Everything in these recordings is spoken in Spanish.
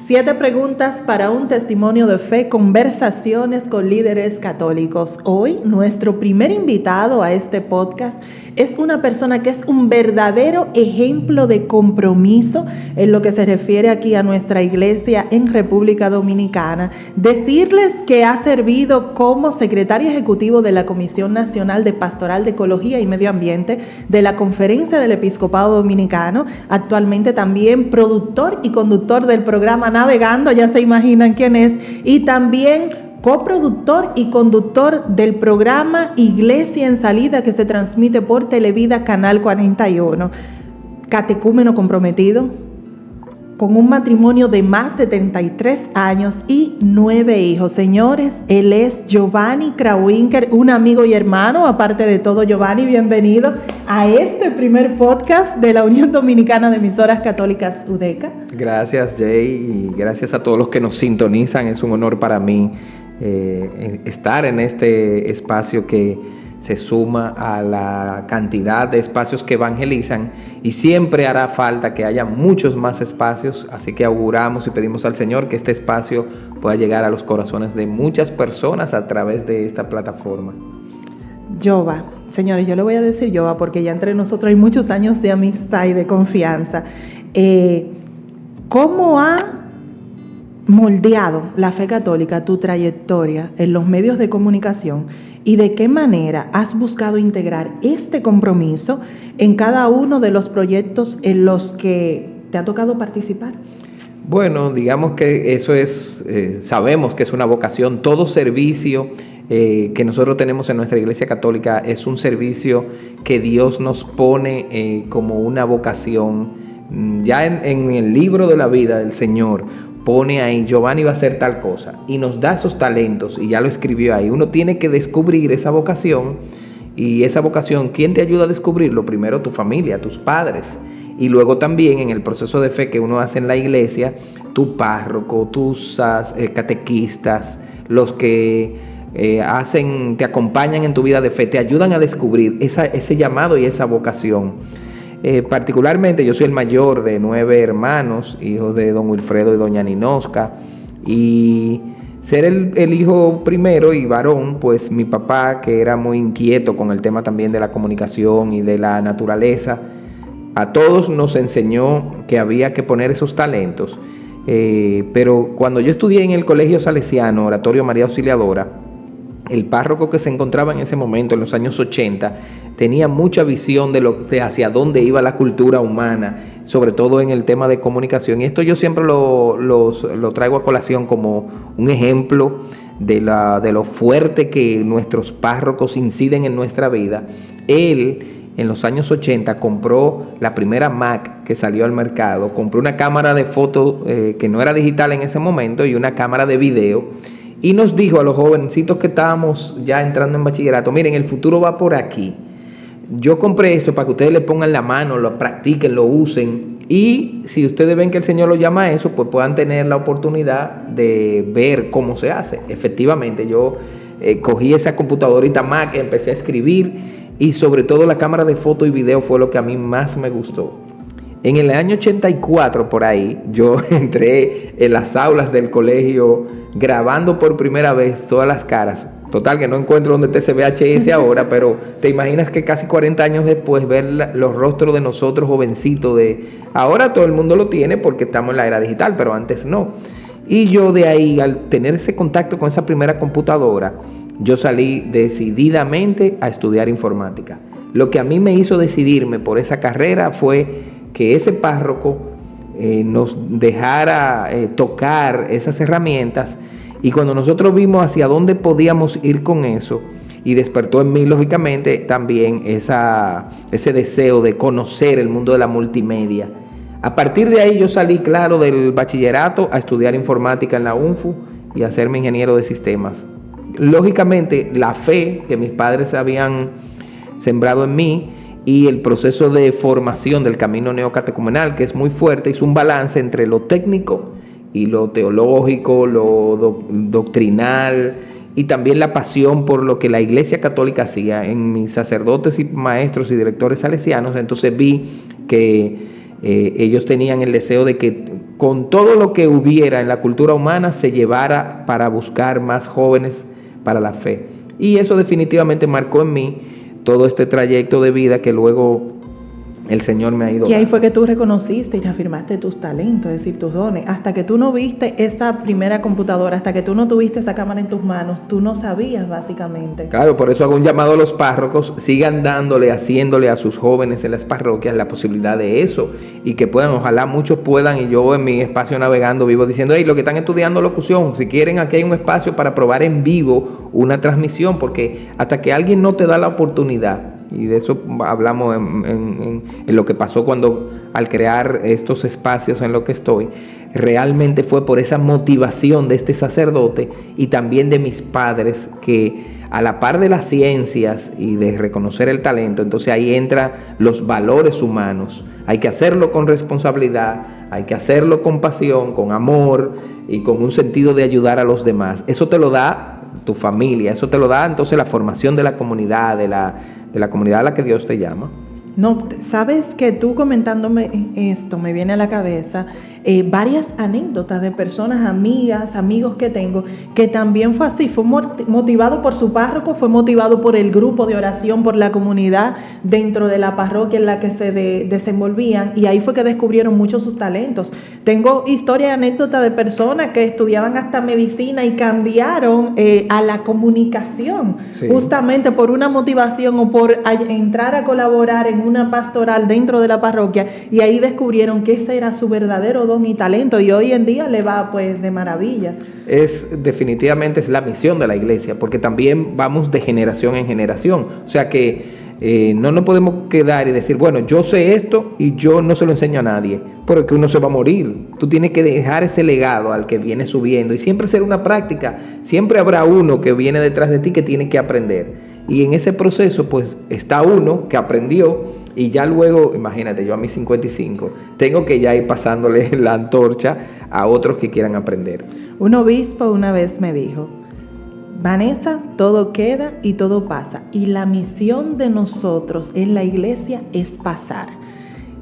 7 preguntas para un testimonio de fe, conversaciones con líderes católicos. Hoy, nuestro primer invitado a este podcast es una persona que es un verdadero ejemplo de compromiso en lo que se refiere aquí a nuestra iglesia en República Dominicana. Decirles que ha servido como secretario ejecutivo de la Comisión Nacional de Pastoral de Ecología y Medio Ambiente de la Conferencia del Episcopado Dominicano, actualmente también productor y conductor del programa Navegando, ya se imaginan quién es, y también coproductor y conductor del programa Iglesia en Salida, que se transmite por Televida Canal 41. Catecúmeno comprometido, con un matrimonio de más de 33 años y 9 hijos. Señores, él es Giovanni Krawinkel, un amigo y hermano. Aparte de todo, Giovanni, bienvenido a este primer podcast de la Unión Dominicana de Emisoras Católicas UDECA. Gracias, Jay, y gracias a todos los que nos sintonizan. Es un honor para mí estar en este espacio que se suma a la cantidad de espacios que evangelizan, y siempre hará falta que haya muchos más espacios, así que auguramos y pedimos al Señor que este espacio pueda llegar a los corazones de muchas personas a través de esta plataforma. Jova, señores, yo le voy a decir Jova porque ya entre nosotros hay muchos años de amistad y de confianza. ¿Cómo ha moldeado la fe católica tu trayectoria en los medios de comunicación y de qué manera has buscado integrar este compromiso en cada uno de los proyectos en los que te ha tocado participar? Bueno, digamos que eso es, sabemos que es una vocación. Todo servicio que nosotros tenemos en nuestra Iglesia Católica es un servicio que Dios nos pone como una vocación. Ya en el libro de la vida del Señor pone ahí, Giovanni va a hacer tal cosa, y nos da esos talentos, y ya lo escribió ahí. Uno tiene que descubrir esa vocación, y esa vocación, ¿quién te ayuda a descubrirlo? Primero tu familia, tus padres, y luego también en el proceso de fe que uno hace en la iglesia, tu párroco, tus catequistas, los que te acompañan en tu vida de fe, te ayudan a descubrir ese llamado y esa vocación. Particularmente yo soy el mayor de 9 hermanos, hijos de don Wilfredo y doña Ninosca, y ser el hijo primero y varón, pues mi papá, que era muy inquieto con el tema también de la comunicación y de la naturaleza, a todos nos enseñó que había que poner esos talentos, pero cuando yo estudié en el Colegio Salesiano, Oratorio María Auxiliadora, el párroco que se encontraba en ese momento, en los años 80, tenía mucha visión de hacia dónde iba la cultura humana, sobre todo en el tema de comunicación. Y esto yo siempre lo traigo a colación como un ejemplo de lo fuerte que nuestros párrocos inciden en nuestra vida. Él, en los años 80, compró la primera Mac que salió al mercado, compró una cámara de foto que no era digital en ese momento y una cámara de video, y nos dijo a los jovencitos que estábamos ya entrando en bachillerato: miren, el futuro va por aquí. Yo compré esto para que ustedes le pongan la mano, lo practiquen, lo usen, y si ustedes ven que el Señor lo llama a eso, pues puedan tener la oportunidad de ver cómo se hace. Efectivamente, yo cogí esa computadorita Mac, empecé a escribir, y sobre todo la cámara de foto y video fue lo que a mí más me gustó. En el año 84, por ahí, yo entré en las aulas del colegio grabando por primera vez todas las caras. Total, que no encuentro donde esté ese VHS ahora, pero te imaginas que casi 40 años después ver los rostros de nosotros jovencitos. Ahora todo el mundo lo tiene porque estamos en la era digital, pero antes no. Y yo de ahí, al tener ese contacto con esa primera computadora, yo salí decididamente a estudiar informática. Lo que a mí me hizo decidirme por esa carrera fue que ese párroco nos dejara tocar esas herramientas, y cuando nosotros vimos hacia dónde podíamos ir con eso, y despertó en mí lógicamente también ese deseo de conocer el mundo de la multimedia. A partir de ahí yo salí, claro, del bachillerato a estudiar informática en la UNFU y a hacerme ingeniero de sistemas. Lógicamente la fe que mis padres habían sembrado en mí y el proceso de formación del camino neocatecumenal, que es muy fuerte, hizo un balance entre lo técnico y lo teológico, lo doctrinal, y también la pasión por lo que la Iglesia Católica hacía en mis sacerdotes y maestros y directores salesianos. Entonces vi que ellos tenían el deseo de que con todo lo que hubiera en la cultura humana, se llevara para buscar más jóvenes para la fe. Y eso definitivamente marcó en mí todo este trayecto de vida que luego el Señor me ha ido Y ahí dando. fue que tú reconociste y reafirmaste tus talentos, es decir, tus dones. Hasta que tú no viste esa primera computadora, hasta que tú no tuviste esa cámara en tus manos, tú no sabías básicamente. Claro, por eso hago un llamado a los párrocos, sigan dándole, haciéndole a sus jóvenes en las parroquias la posibilidad de eso, y que puedan, ojalá muchos puedan, y yo en mi espacio navegando vivo diciendo, hey, los que están estudiando locución, si quieren, aquí hay un espacio para probar en vivo una transmisión, porque hasta que alguien no te da la oportunidad, y de eso hablamos en lo que pasó cuando al crear estos espacios en lo que estoy, realmente fue por esa motivación de este sacerdote y también de mis padres, que a la par de las ciencias y de reconocer el talento, entonces ahí entran los valores humanos. Hay que hacerlo con responsabilidad, hay que hacerlo con pasión, con amor y con un sentido de ayudar a los demás. Eso te lo da tu familia, eso te lo da entonces la formación de la comunidad, de la comunidad a la que Dios te llama. No, sabes que tú comentándome esto me viene a la cabeza varias anécdotas de personas, amigas, amigos que tengo, que también fue así, fue motivado por su párroco, fue motivado por el grupo de oración, por la comunidad dentro de la parroquia en la que se desenvolvían, y ahí fue que descubrieron muchos sus talentos. Tengo historia y anécdotas de personas que estudiaban hasta medicina y cambiaron a la comunicación, sí, justamente por una motivación o por entrar a colaborar en una pastoral dentro de la parroquia, y ahí descubrieron que ese era su verdadero don y talento, y hoy en día le va pues de maravilla. Definitivamente es la misión de la iglesia, porque también vamos de generación en generación, o sea que no nos podemos quedar y decir, bueno, yo sé esto y yo no se lo enseño a nadie, porque uno se va a morir. Tú tienes que dejar ese legado al que viene subiendo, y siempre será una práctica, siempre habrá uno que viene detrás de ti que tiene que aprender. Y en ese proceso, pues, está uno que aprendió, y ya luego, imagínate, yo a mis 55, tengo que ya ir pasándole la antorcha a otros que quieran aprender. Un obispo una vez me dijo, Vanessa, todo queda y todo pasa, y la misión de nosotros en la iglesia es pasar.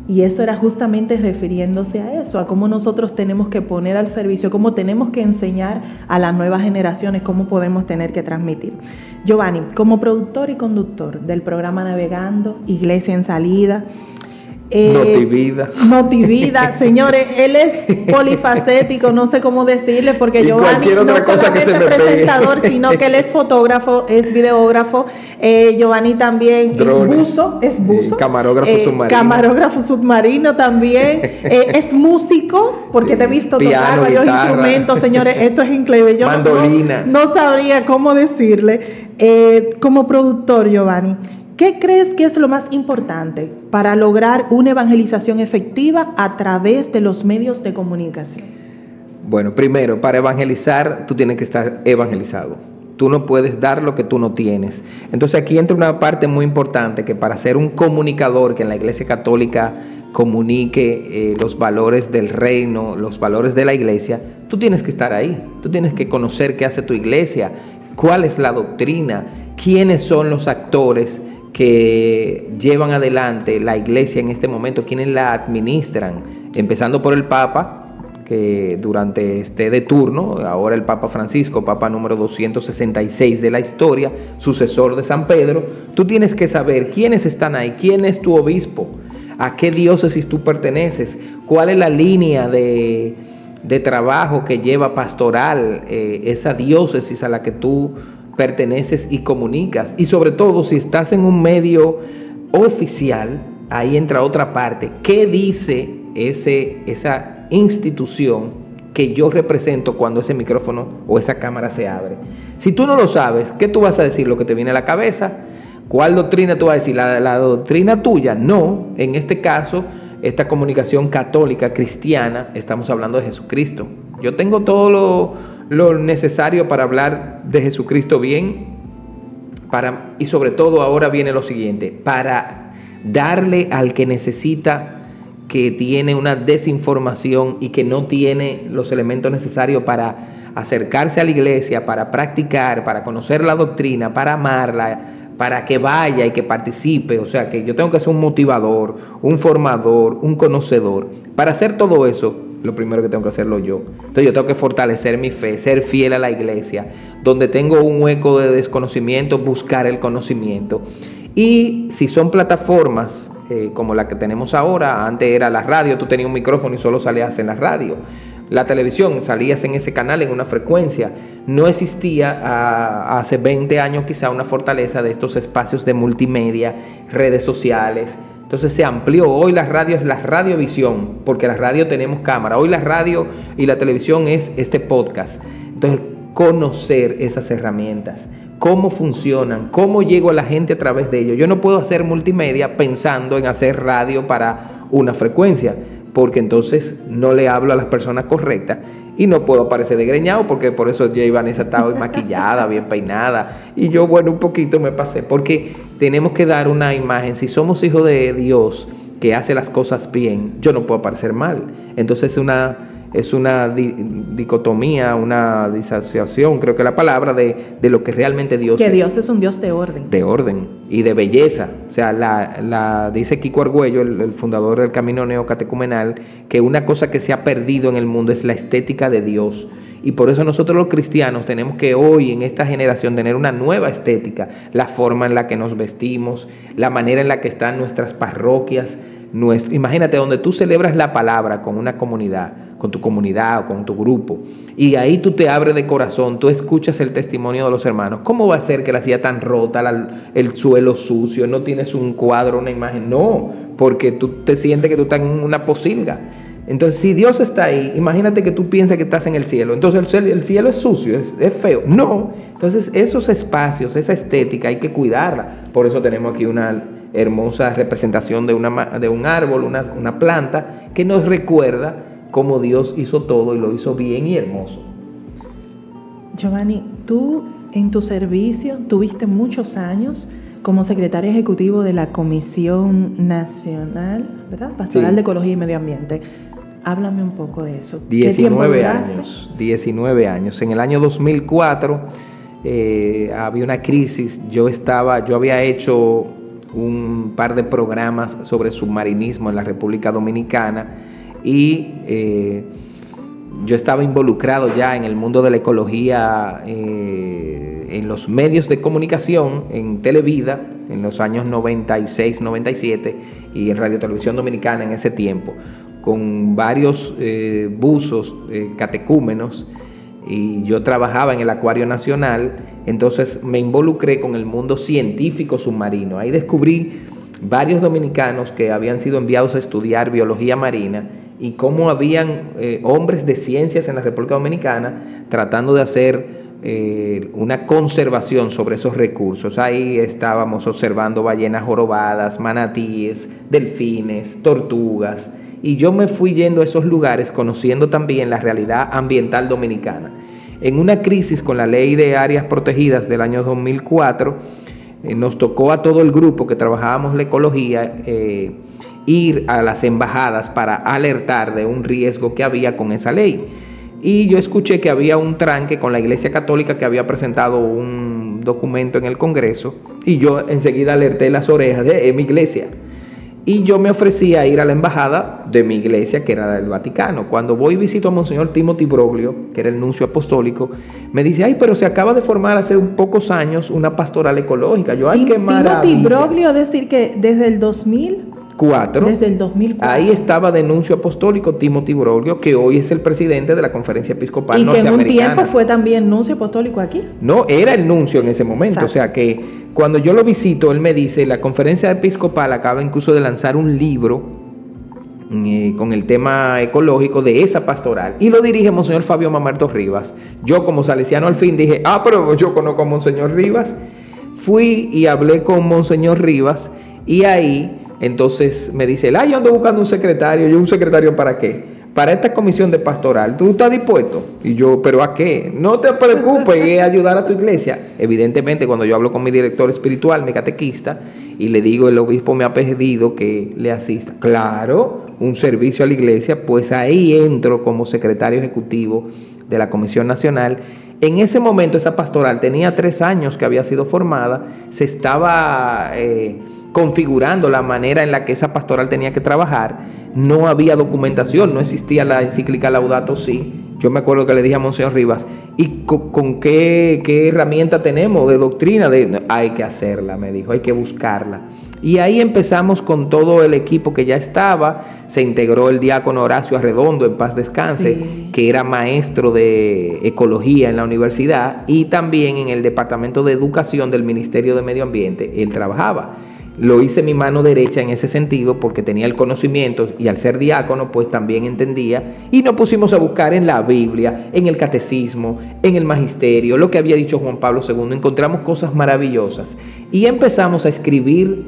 Y eso era justamente refiriéndose a eso, a cómo nosotros tenemos que poner al servicio, cómo tenemos que enseñar a las nuevas generaciones, cómo podemos tener que transmitir. Giovanni, como productor y conductor del programa Navegando, Iglesia en Salida, Notivida, señores, él es polifacético, no sé cómo decirle, porque y Giovanni no solamente es presentador, sino que él es fotógrafo, es videógrafo, Giovanni también es buzo, camarógrafo submarino también, es músico, porque sí, te he visto tocar varios instrumentos, señores, esto es increíble, yo no sabría cómo decirle. Como productor, Giovanni, ¿qué crees que es lo más importante para lograr una evangelización efectiva a través de los medios de comunicación? Bueno, primero, para evangelizar, tú tienes que estar evangelizado. Tú no puedes dar lo que tú no tienes. Entonces aquí entra una parte muy importante, que para ser un comunicador que en la Iglesia Católica comunique los valores del reino, los valores de la iglesia, tú tienes que estar ahí. Tú tienes que conocer qué hace tu iglesia, cuál es la doctrina, quiénes son los actores que llevan adelante la iglesia en este momento, quienes la administran, empezando por el Papa, que durante este de turno, ahora el Papa Francisco, Papa número 266 de la historia, sucesor de San Pedro. Tú tienes que saber quiénes están ahí, quién es tu obispo, a qué diócesis tú perteneces, cuál es la línea de trabajo que lleva pastoral esa diócesis a la que tú perteneces y comunicas. Y sobre todo, si estás en un medio oficial, ahí entra otra parte. ¿Qué dice esa institución que yo represento cuando ese micrófono o esa cámara se abre? Si tú no lo sabes, ¿qué tú vas a decir? Lo que te viene a la cabeza. ¿Cuál doctrina tú vas a decir? ¿La doctrina tuya? No, en este caso, esta comunicación católica, cristiana, estamos hablando de Jesucristo. Yo tengo todo lo necesario para hablar de Jesucristo bien, y sobre todo ahora viene lo siguiente, para darle al que necesita, que tiene una desinformación y que no tiene los elementos necesarios para acercarse a la iglesia, para practicar, para conocer la doctrina, para amarla, para que vaya y que participe. O sea que yo tengo que ser un motivador, un formador, un conocedor. Para hacer todo eso, lo primero que tengo que hacerlo yo. Entonces yo tengo que fortalecer mi fe, ser fiel a la iglesia. Donde tengo un hueco de desconocimiento, buscar el conocimiento. Y si son plataformas como la que tenemos ahora, antes era la radio, tú tenías un micrófono y solo salías en la radio. La televisión, salías en ese canal, en una frecuencia. No existía hace 20 años quizá una fortaleza de estos espacios de multimedia, redes sociales. Entonces se amplió. Hoy la radio es la radiovisión, porque la radio tenemos cámara. Hoy la radio y la televisión es este podcast. Entonces, conocer esas herramientas, cómo funcionan, cómo llego a la gente a través de ellos. Yo no puedo hacer multimedia pensando en hacer radio para una frecuencia, porque entonces no le hablo a las personas correctas y no puedo aparecer desgreñado, porque por eso yo y Vanessa estaba maquillada, bien peinada, y yo, bueno, un poquito me pasé, porque tenemos que dar una imagen. Si somos hijos de Dios que hace las cosas bien, yo no puedo aparecer mal. Entonces es una dicotomía, una disociación, creo que la palabra, de lo que realmente Dios es. Que Dios es un Dios de orden. De orden y de belleza. O sea, dice Kiko Argüello, el fundador del Camino Neocatecumenal, que una cosa que se ha perdido en el mundo es la estética de Dios. Y por eso nosotros los cristianos tenemos que hoy, en esta generación, tener una nueva estética. La forma en la que nos vestimos, la manera en la que están nuestras parroquias. Imagínate, donde tú celebras la palabra con una comunidad, con tu comunidad o con tu grupo, y ahí tú te abres de corazón, tú escuchas el testimonio de los hermanos. ¿Cómo va a ser que la silla tan rota, el suelo sucio, no tienes un cuadro, una imagen? No, porque tú te sientes que tú estás en una posilga. Entonces, si Dios está ahí, imagínate que tú piensas que estás en el cielo. Entonces el cielo es sucio, es feo. No. Entonces esos espacios, esa estética hay que cuidarla. Por eso tenemos aquí una hermosa representación de un árbol, una planta, que nos recuerda cómo Dios hizo todo y lo hizo bien y hermoso. Giovanni, tú en tu servicio tuviste muchos años como secretario ejecutivo de la Comisión Nacional, ¿verdad? Pastoral Sí. de Ecología y Medio Ambiente. Háblame un poco de eso. 19 años. En el año 2004 había una crisis. Yo había hecho un par de programas sobre submarinismo en la República Dominicana y yo estaba involucrado ya en el mundo de la ecología, en los medios de comunicación, en Televida, en los años 96, 97, y en Radio Televisión Dominicana en ese tiempo, con varios buzos catecúmenos, y yo trabajaba en el Acuario Nacional. Entonces me involucré con el mundo científico submarino. Ahí descubrí varios dominicanos que habían sido enviados a estudiar biología marina y cómo habían hombres de ciencias en la República Dominicana tratando de hacer una conservación sobre esos recursos. Ahí estábamos observando ballenas jorobadas, manatíes, delfines, tortugas, y yo me fui yendo a esos lugares conociendo también la realidad ambiental dominicana. En una crisis con la ley de áreas protegidas del año 2004, nos tocó a todo el grupo que trabajábamos la ecología ir a las embajadas para alertar de un riesgo que había con esa ley. Y yo escuché que había un tranque con la Iglesia Católica, que había presentado un documento en el Congreso, y yo enseguida alerté las orejas de mi iglesia. Y yo me ofrecí a ir a la embajada de mi iglesia, que era del Vaticano. Cuando voy y visito a Monseñor Timothy Broglio, que era el nuncio apostólico, me dice: ay, pero se acaba de formar hace pocos años una pastoral ecológica. Yo, ay, qué maravilla. Timothy Broglio, es decir, que desde el 2004. Desde el 2004. Ahí estaba de nuncio apostólico Timothy Broglio, que hoy es el presidente de la Conferencia Episcopal Norteamericana. Y que en un tiempo fue también nuncio apostólico aquí. No, era el nuncio en ese momento. Exacto. O sea que cuando yo lo visito, él me dice: la Conferencia Episcopal acaba incluso de lanzar un libro con el tema ecológico de esa pastoral, y lo dirige Monseñor Fabio Mamerto Rivas. Yo, como salesiano, al fin dije: pero yo conozco a Monseñor Rivas. Fui y hablé con Monseñor Rivas, y ahí entonces me dice: yo ando buscando un secretario. Yo, ¿un secretario para qué? Para esta comisión de pastoral. ¿Tú estás dispuesto? Y yo, ¿pero a qué? No te preocupes, es ayudar a tu iglesia. Evidentemente, cuando yo hablo con mi director espiritual, mi catequista, y le digo: el obispo me ha pedido que le asista. Claro, un servicio a la iglesia. Pues ahí entro como secretario ejecutivo de la Comisión Nacional. En ese momento esa pastoral tenía 3 años que había sido formada. Se estaba configurando la manera en la que esa pastoral tenía que trabajar. No había documentación, no existía la encíclica Laudato Si. Yo me acuerdo que le dije a Monseñor Rivas, ¿y con qué herramienta tenemos de doctrina? Hay que hacerla, me dijo, hay que buscarla. Y ahí empezamos con todo el equipo que ya estaba. Se integró el diácono Horacio Arredondo, en paz descanse, sí, que era maestro de ecología en la universidad, y también en el departamento de educación del Ministerio de Medio Ambiente él trabajaba. Lo hice mi mano derecha en ese sentido porque tenía el conocimiento, y al ser diácono pues también entendía, y nos pusimos a buscar en la Biblia, en el catecismo, en el magisterio, lo que había dicho Juan Pablo II. Encontramos cosas maravillosas y empezamos a escribir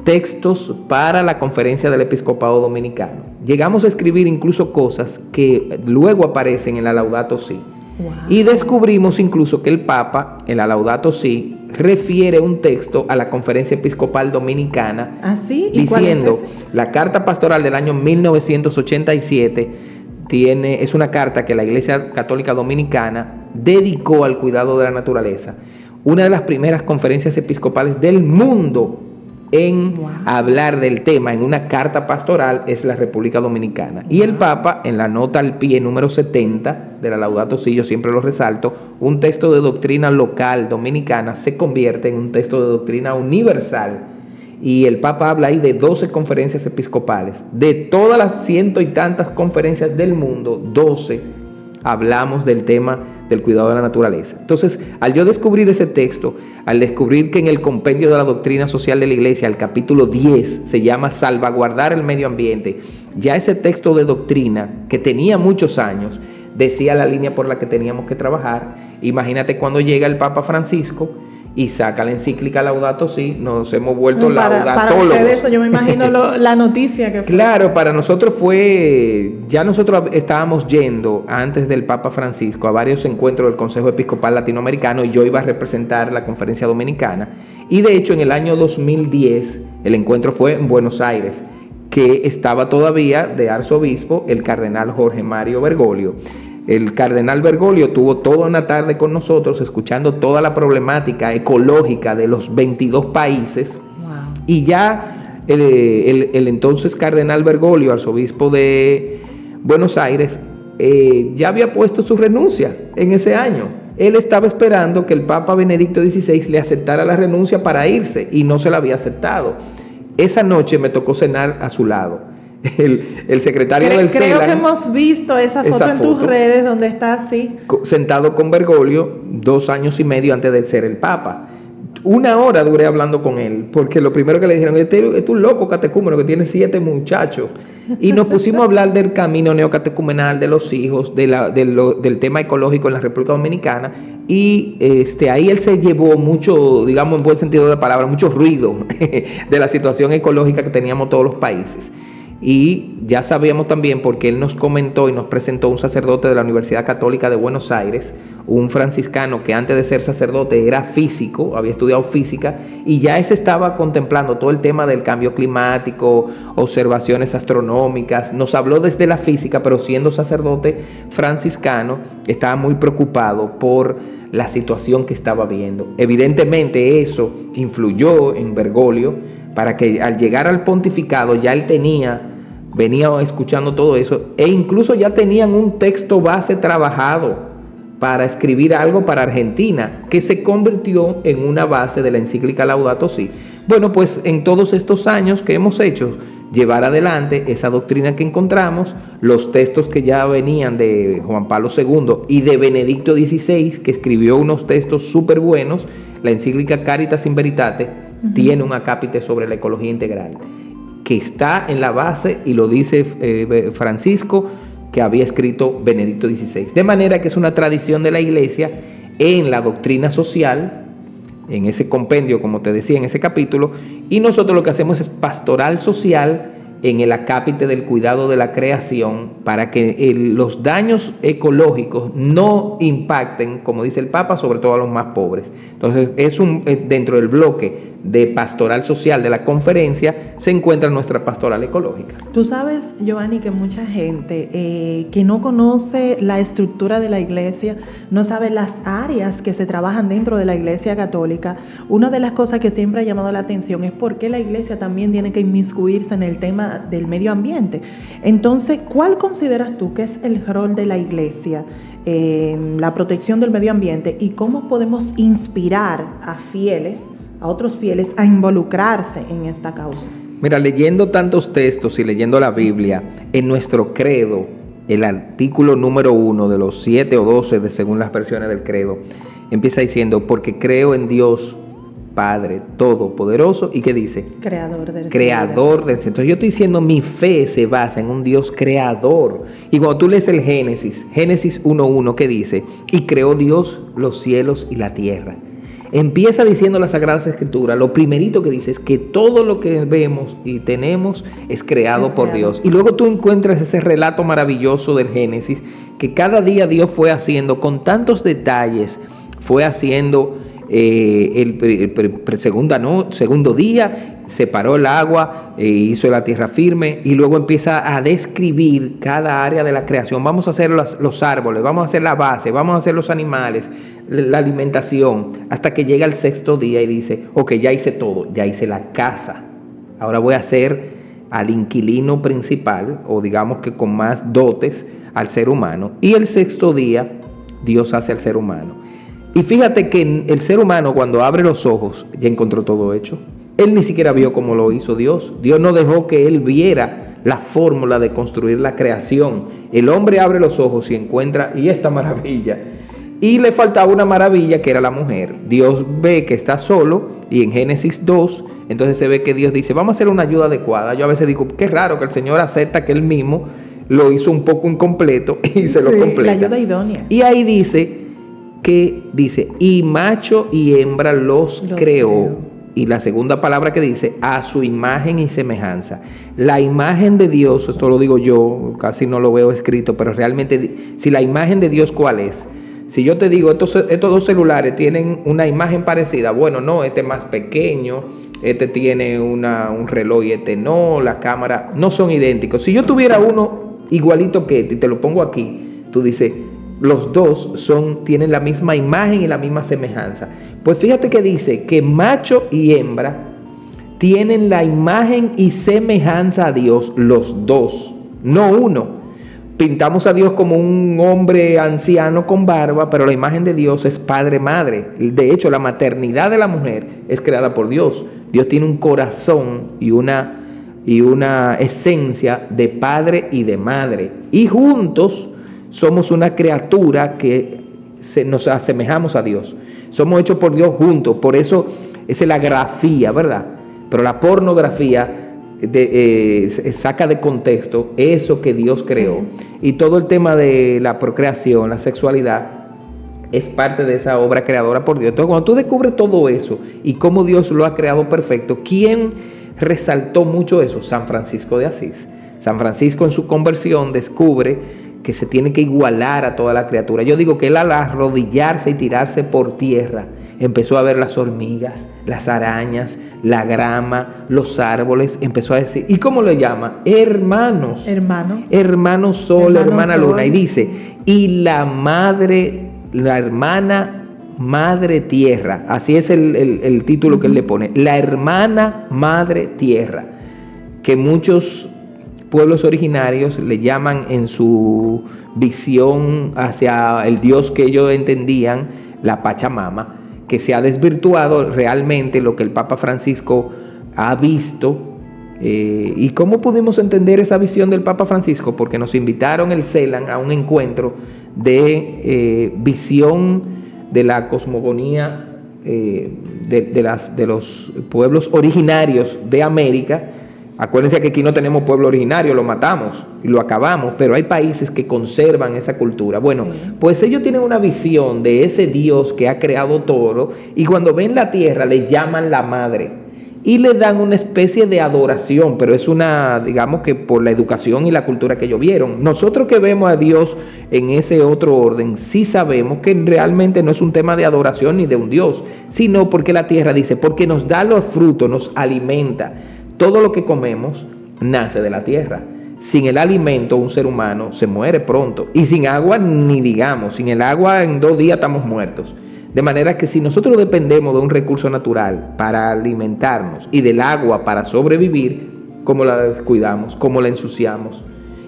textos para la Conferencia del Episcopado Dominicano. Llegamos a escribir incluso cosas que luego aparecen en la Laudato Si. Wow. Y descubrimos incluso que el Papa, en la Laudato Si, refiere un texto a la Conferencia Episcopal Dominicana. ¿Ah, sí? ¿Y diciendo, cuál es ese? La Carta Pastoral del año 1987 es una carta que la Iglesia Católica Dominicana dedicó al cuidado de la naturaleza. Una de las primeras conferencias episcopales del mundo en hablar del tema en una carta pastoral es la República Dominicana. Y el Papa, en la nota al pie número 70 de la Laudato Si, yo siempre lo resalto, un texto de doctrina local dominicana se convierte en un texto de doctrina universal. Y el Papa habla ahí de 12 conferencias episcopales. De todas las ciento y tantas conferencias del mundo, 12 hablamos del tema del cuidado de la naturaleza. Entonces, al yo descubrir ese texto, al descubrir que en el compendio de la doctrina social de la Iglesia, el capítulo 10, se llama Salvaguardar el medio ambiente, ya ese texto de doctrina, que tenía muchos años, decía la línea por la que teníamos que trabajar. Imagínate cuando llega el Papa Francisco y saca la encíclica Laudato Si, nos hemos vuelto laudatólogos. Para ustedes eso, yo me imagino la noticia que fue. Claro, para nosotros ya nosotros estábamos yendo antes del Papa Francisco a varios encuentros del Consejo Episcopal Latinoamericano, y yo iba a representar la Conferencia Dominicana, y de hecho en el año 2010 el encuentro fue en Buenos Aires, que estaba todavía de arzobispo el cardenal Jorge Mario Bergoglio. El cardenal Bergoglio tuvo toda una tarde con nosotros escuchando toda la problemática ecológica de los 22 países. Wow. Y ya el entonces cardenal Bergoglio, arzobispo de Buenos Aires, ya había puesto su renuncia en ese año. Él estaba esperando que el Papa Benedicto XVI le aceptara la renuncia para irse, y no se la había aceptado. Esa noche me tocó cenar a su lado. El secretario del CELAN. Creo que hemos visto esa foto en tus redes donde está así. Sentado con Bergoglio 2 años y medio antes de ser el Papa. 1 hora duré hablando con él, porque lo primero que le dijeron, este es un loco catecúmeno que tiene 7 muchachos. Y nos pusimos a hablar del camino neocatecumenal, de los hijos, del tema ecológico en la República Dominicana. Y ahí él se llevó mucho, digamos en buen sentido de la palabra, mucho ruido de la situación ecológica que teníamos todos los países. Y ya sabíamos también, porque él nos comentó y nos presentó un sacerdote de la Universidad Católica de Buenos Aires, un franciscano que antes de ser sacerdote era físico, había estudiado física, y ya ese estaba contemplando todo el tema del cambio climático, observaciones astronómicas. Nos habló desde la física, pero siendo sacerdote franciscano, estaba muy preocupado por la situación que estaba viendo. Evidentemente eso influyó en Bergoglio, para que al llegar al pontificado ya él venía escuchando todo eso, e incluso ya tenían un texto base trabajado para escribir algo para Argentina, que se convirtió en una base de la encíclica Laudato Si. Bueno, pues en todos estos años que hemos hecho, llevar adelante esa doctrina que encontramos, los textos que ya venían de Juan Pablo II y de Benedicto XVI, que escribió unos textos súper buenos, la encíclica Caritas in Veritate, tiene un acápite sobre la ecología integral, que está en la base, y lo dice Francisco, que había escrito Benedicto XVI. De manera que es una tradición de la Iglesia en la doctrina social, en ese compendio, como te decía, en ese capítulo, y nosotros lo que hacemos es pastoral social en el acápite del cuidado de la creación, para que los daños ecológicos no impacten, como dice el Papa, sobre todo a los más pobres. Entonces es dentro del bloque de pastoral social de la conferencia, se encuentra nuestra pastoral ecológica. Tú sabes, Giovanni, que mucha gente que no conoce la estructura de la iglesia, no sabe las áreas que se trabajan dentro de la iglesia católica. Una de las cosas que siempre ha llamado la atención es por qué la iglesia también tiene que inmiscuirse en el tema del medio ambiente. Entonces, ¿cuál consideras tú que es el rol de la iglesia en la protección del medio ambiente y cómo podemos inspirar a otros fieles a involucrarse en esta causa? Mira, leyendo tantos textos y leyendo la Biblia, en nuestro credo, el artículo número 1 de los 7 o 12, según las versiones del credo, empieza diciendo, porque creo en Dios Padre Todopoderoso, ¿y qué dice? Creador del cielo. Entonces yo estoy diciendo, mi fe se basa en un Dios creador. Y cuando tú lees el Génesis 1.1, ¿qué dice? Y creó Dios los cielos y la tierra. Empieza diciendo la Sagrada Escritura, lo primerito que dice es que todo lo que vemos y tenemos es creado por Dios. Y luego tú encuentras ese relato maravilloso del Génesis, que cada día Dios fue haciendo con tantos detalles, fue haciendo segundo día, separó el agua, hizo la tierra firme, y luego empieza a describir cada área de la creación. Vamos a hacer los árboles, vamos a hacer la base, vamos a hacer los animales, la alimentación, hasta que llega el sexto día y dice, ok, ya hice todo, ya hice la casa, ahora voy a hacer al inquilino principal, o digamos que con más dotes, al ser humano. Y el sexto día Dios hace al ser humano. Y fíjate que el ser humano, cuando abre los ojos, ya encontró todo hecho. Él ni siquiera vio cómo lo hizo Dios. Dios no dejó que él viera la fórmula de construir la creación. El hombre abre los ojos y encuentra, y esta maravilla. Y le faltaba una maravilla, que era la mujer. Dios ve que está solo, y en Génesis 2, entonces se ve que Dios dice, vamos a hacer una ayuda adecuada. Yo a veces digo, qué raro que el Señor acepta que él mismo lo hizo un poco incompleto y se lo completa. La ayuda idónea. Y ahí dice, y macho y hembra los creó. Y la segunda palabra que dice, a su imagen y semejanza. La imagen de Dios, esto lo digo yo, casi no lo veo escrito, pero realmente, si la imagen de Dios, ¿cuál es? Si yo te digo, estos dos celulares tienen una imagen parecida, bueno, no, este es más pequeño, este tiene un reloj y este no, la cámara, no son idénticos. Si yo tuviera uno igualito que este y te lo pongo aquí, tú dices, los dos tienen la misma imagen y la misma semejanza. Pues fíjate que dice que macho y hembra tienen la imagen y semejanza a Dios, los dos, no uno. Pintamos a Dios como un hombre anciano con barba, pero la imagen de Dios es padre-madre. De hecho, la maternidad de la mujer es creada por Dios. Dios tiene un corazón y una esencia de padre y de madre. Y juntos somos una criatura que nos asemejamos a Dios. Somos hechos por Dios juntos. Por eso es la grafía, ¿verdad? Pero la pornografía saca de contexto eso que Dios creó. Sí. Y todo el tema de la procreación, la sexualidad, es parte de esa obra creadora por Dios. Entonces, cuando tú descubres todo eso y cómo Dios lo ha creado perfecto, ¿quién resaltó mucho eso? San Francisco de Asís. San Francisco en su conversión descubre que se tiene que igualar a toda la criatura. Yo digo que él, al arrodillarse y tirarse por tierra, empezó a ver las hormigas, las arañas, la grama, los árboles, empezó a decir, ¿y cómo le llama? Hermanos. Hermano sol, hermana luna. Y dice, y la hermana madre tierra. Así es el título que él le pone. La hermana madre tierra. Que muchos pueblos originarios le llaman, en su visión hacia el Dios que ellos entendían, la Pachamama, que se ha desvirtuado realmente lo que el Papa Francisco ha visto. ¿Y cómo pudimos entender esa visión del Papa Francisco? Porque nos invitaron el CELAN a un encuentro de visión de la cosmogonía de los pueblos originarios de América. Acuérdense que aquí no tenemos pueblo originario, lo matamos y lo acabamos, pero hay países que conservan esa cultura. Bueno, pues ellos tienen una visión de ese Dios que ha creado todo, y cuando ven la tierra le llaman la madre. y le dan una especie de adoración, pero es una, digamos que por la educación y la cultura que ellos vieron. Nosotros que vemos a Dios en ese otro orden, sí sabemos que realmente no es un tema de adoración ni de un Dios, sino porque la tierra dice, porque nos da los frutos, nos alimenta. Todo lo que comemos nace de la tierra. Sin el alimento, un ser humano se muere pronto. Y sin agua, ni digamos, sin el agua en 2 días estamos muertos. De manera que si nosotros dependemos de un recurso natural para alimentarnos y del agua para sobrevivir, ¿cómo la descuidamos? ¿Cómo la ensuciamos?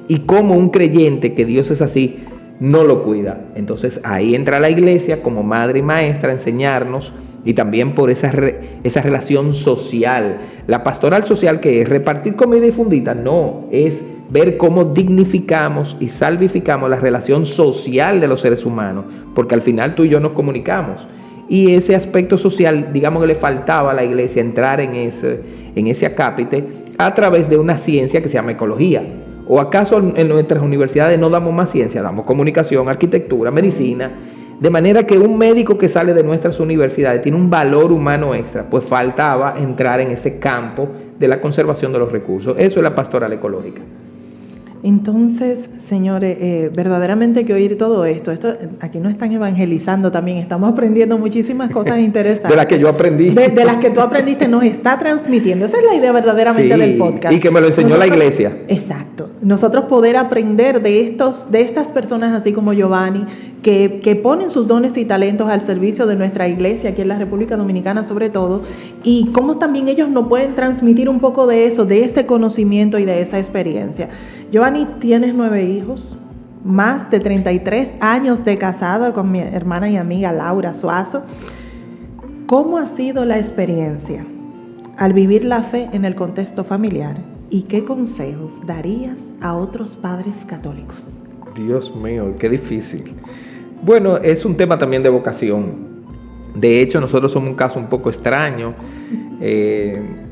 Y cómo un creyente, que Dios es así, no lo cuida. Entonces ahí entra la iglesia como madre y maestra a enseñarnos, y también por esa relación social. La pastoral social, que es repartir comida y fundita, no, es ver cómo dignificamos y salvificamos la relación social de los seres humanos, porque al final tú y yo nos comunicamos. Y ese aspecto social, digamos que le faltaba a la iglesia entrar en ese acápite a través de una ciencia que se llama ecología. ¿O acaso en nuestras universidades no damos más ciencia? Damos comunicación, arquitectura, medicina. De manera que un médico que sale de nuestras universidades tiene un valor humano extra, pues faltaba entrar en ese campo de la conservación de los recursos. Eso es la pastoral ecológica. Entonces, señores, verdaderamente que oír todo esto, aquí nos están evangelizando también, estamos aprendiendo muchísimas cosas interesantes. De las que yo aprendí. De las que tú aprendiste, nos está transmitiendo. Esa es la idea verdaderamente del podcast. Y que me lo enseñó la iglesia. Exacto. Nosotros poder aprender de estas personas así como Giovanni, que ponen sus dones y talentos al servicio de nuestra iglesia, aquí en la República Dominicana sobre todo, y cómo también ellos nos pueden transmitir un poco de eso, de ese conocimiento y de esa experiencia. Giovanni, tienes 9 hijos, más de 33 años de casado con mi hermana y amiga Laura Suazo. ¿Cómo ha sido la experiencia al vivir la fe en el contexto familiar? ¿Y qué consejos darías a otros padres católicos? Dios mío, qué difícil. Bueno, es un tema también de vocación. De hecho, nosotros somos un caso un poco extraño.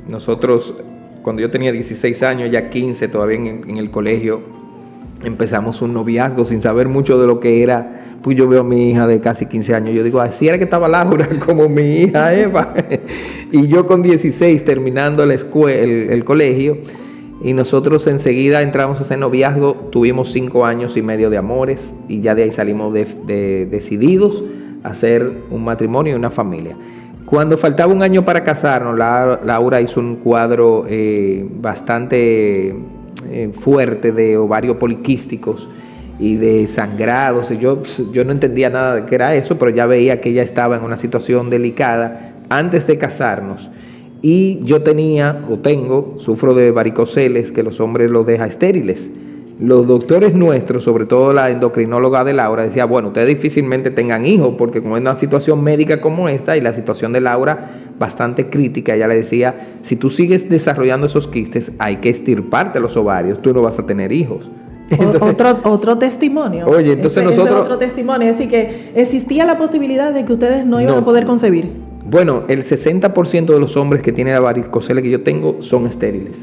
Nosotros, cuando yo tenía 16 años, ya 15, todavía en el colegio, empezamos un noviazgo sin saber mucho de lo que era. Pues yo veo a mi hija de casi 15 años, yo digo, así era que estaba Laura, como mi hija Eva. Y yo con 16 terminando la escuela, el colegio, y nosotros enseguida entramos a ese noviazgo, tuvimos 5 años y medio de amores, y ya de ahí salimos decididos a hacer un matrimonio y una familia. Cuando faltaba un año para casarnos, Laura hizo un cuadro bastante fuerte de ovarios poliquísticos y de sangrados. Y yo no entendía nada de qué era eso, pero ya veía que ella estaba en una situación delicada antes de casarnos. Y yo sufro de varicoceles, que los hombres los deja estériles. Los doctores nuestros, sobre todo la endocrinóloga de Laura, decía, bueno, ustedes difícilmente tengan hijos, porque como es una situación médica como esta, y la situación de Laura bastante crítica, ella le decía, si tú sigues desarrollando esos quistes, hay que extirparte los ovarios, tú no vas a tener hijos. Entonces, otro testimonio. Oye, entonces ese otro testimonio, así que existía la posibilidad de que ustedes no iban a poder concebir. Bueno, el 60% de los hombres que tienen la varicocele que yo tengo son estériles.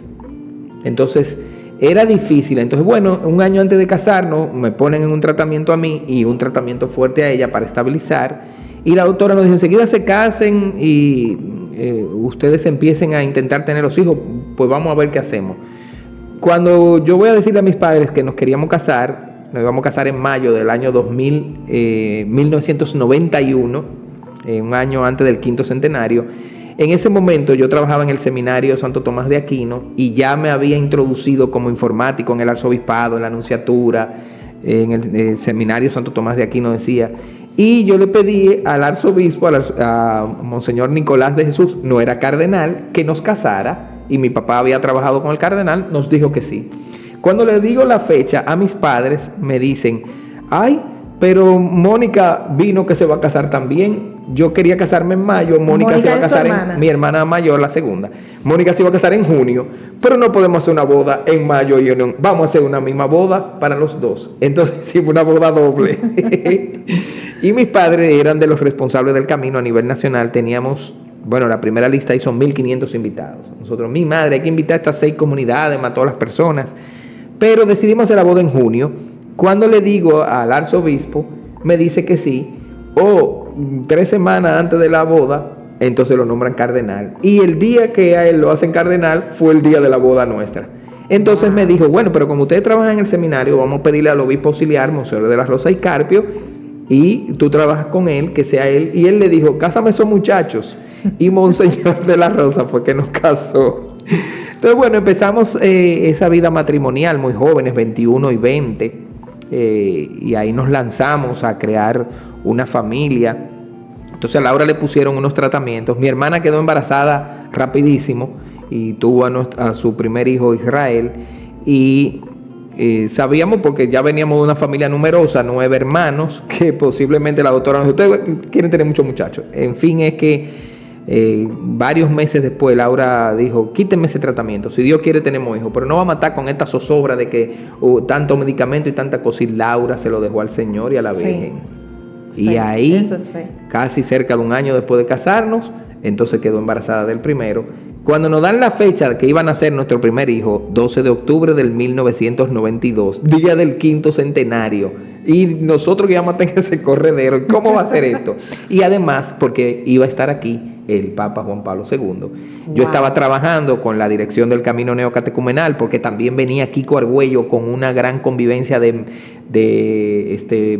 Entonces, era difícil. Entonces, bueno, un año antes de casarnos, me ponen en un tratamiento a mí y un tratamiento fuerte a ella para estabilizar. Y la doctora nos dijo, enseguida se casen y ustedes empiecen a intentar tener los hijos, pues vamos a ver qué hacemos. Cuando yo voy a decirle a mis padres que nos íbamos a casar en mayo del año 1991, un año antes del 5º centenario. En ese momento yo trabajaba en el seminario Santo Tomás de Aquino y ya me había introducido como informático en el arzobispado, en la nunciatura, en el seminario Santo Tomás de Aquino decía. Y yo le pedí al arzobispo, a Monseñor Nicolás de Jesús, no era cardenal, que nos casara, y mi papá había trabajado con el cardenal, nos dijo que sí. Cuando le digo la fecha a mis padres, me dicen, ay, pero Mónica vino que se va a casar también. Yo quería casarme en mayo, Mónica se iba a casar mi hermana mayor, la segunda. Mónica se iba a casar en junio, pero no podemos hacer una boda en mayo y vamos a hacer una misma boda para los dos. Entonces hicimos una boda doble. Y mis padres eran de los responsables del camino a nivel nacional. Teníamos, bueno, la primera lista ahí son 1.500 invitados. Nosotros, mi madre, hay que invitar a estas 6 comunidades, a todas las personas. Pero decidimos hacer la boda en junio. Cuando le digo al arzobispo, me dice que sí. 3 semanas antes de la boda, entonces lo nombran cardenal. Y el día que a él lo hacen cardenal fue el día de la boda nuestra. Entonces me dijo, bueno, pero como ustedes trabajan en el seminario, vamos a pedirle al obispo auxiliar, Monseñor de la Rosa y Carpio, y tú trabajas con él, que sea él. Y él le dijo, cásame esos muchachos. Y Monseñor de la Rosa fue que nos casó. Entonces, bueno, empezamos esa vida matrimonial muy jóvenes, 21 y 20, y ahí nos lanzamos a crear una familia. Entonces a Laura le pusieron unos tratamientos. Mi hermana quedó embarazada rapidísimo y tuvo a su primer hijo, Israel, y sabíamos, porque ya veníamos de una familia numerosa, 9 hermanos, que posiblemente la doctora nos dijo, ustedes quieren tener muchos muchachos. En fin, es que varios meses después Laura dijo, quítenme ese tratamiento, si Dios quiere tenemos hijos, pero no va a matar con esta zozobra de que tanto medicamento y tanta cosa. Y Laura se lo dejó al Señor y a la Virgen. Y ahí, casi cerca de un año después de casarnos, entonces quedó embarazada del primero. Cuando nos dan la fecha que iban a ser nuestro primer hijo, 12 de octubre del 1992, día del 5º centenario, y nosotros que íbamos a tener ese corredero, ¿cómo va a ser esto? Y además, porque iba a estar aquí el Papa Juan Pablo II. Wow. Yo estaba trabajando con la dirección del Camino Neocatecumenal, porque también venía Kiko Argüello con una gran convivencia de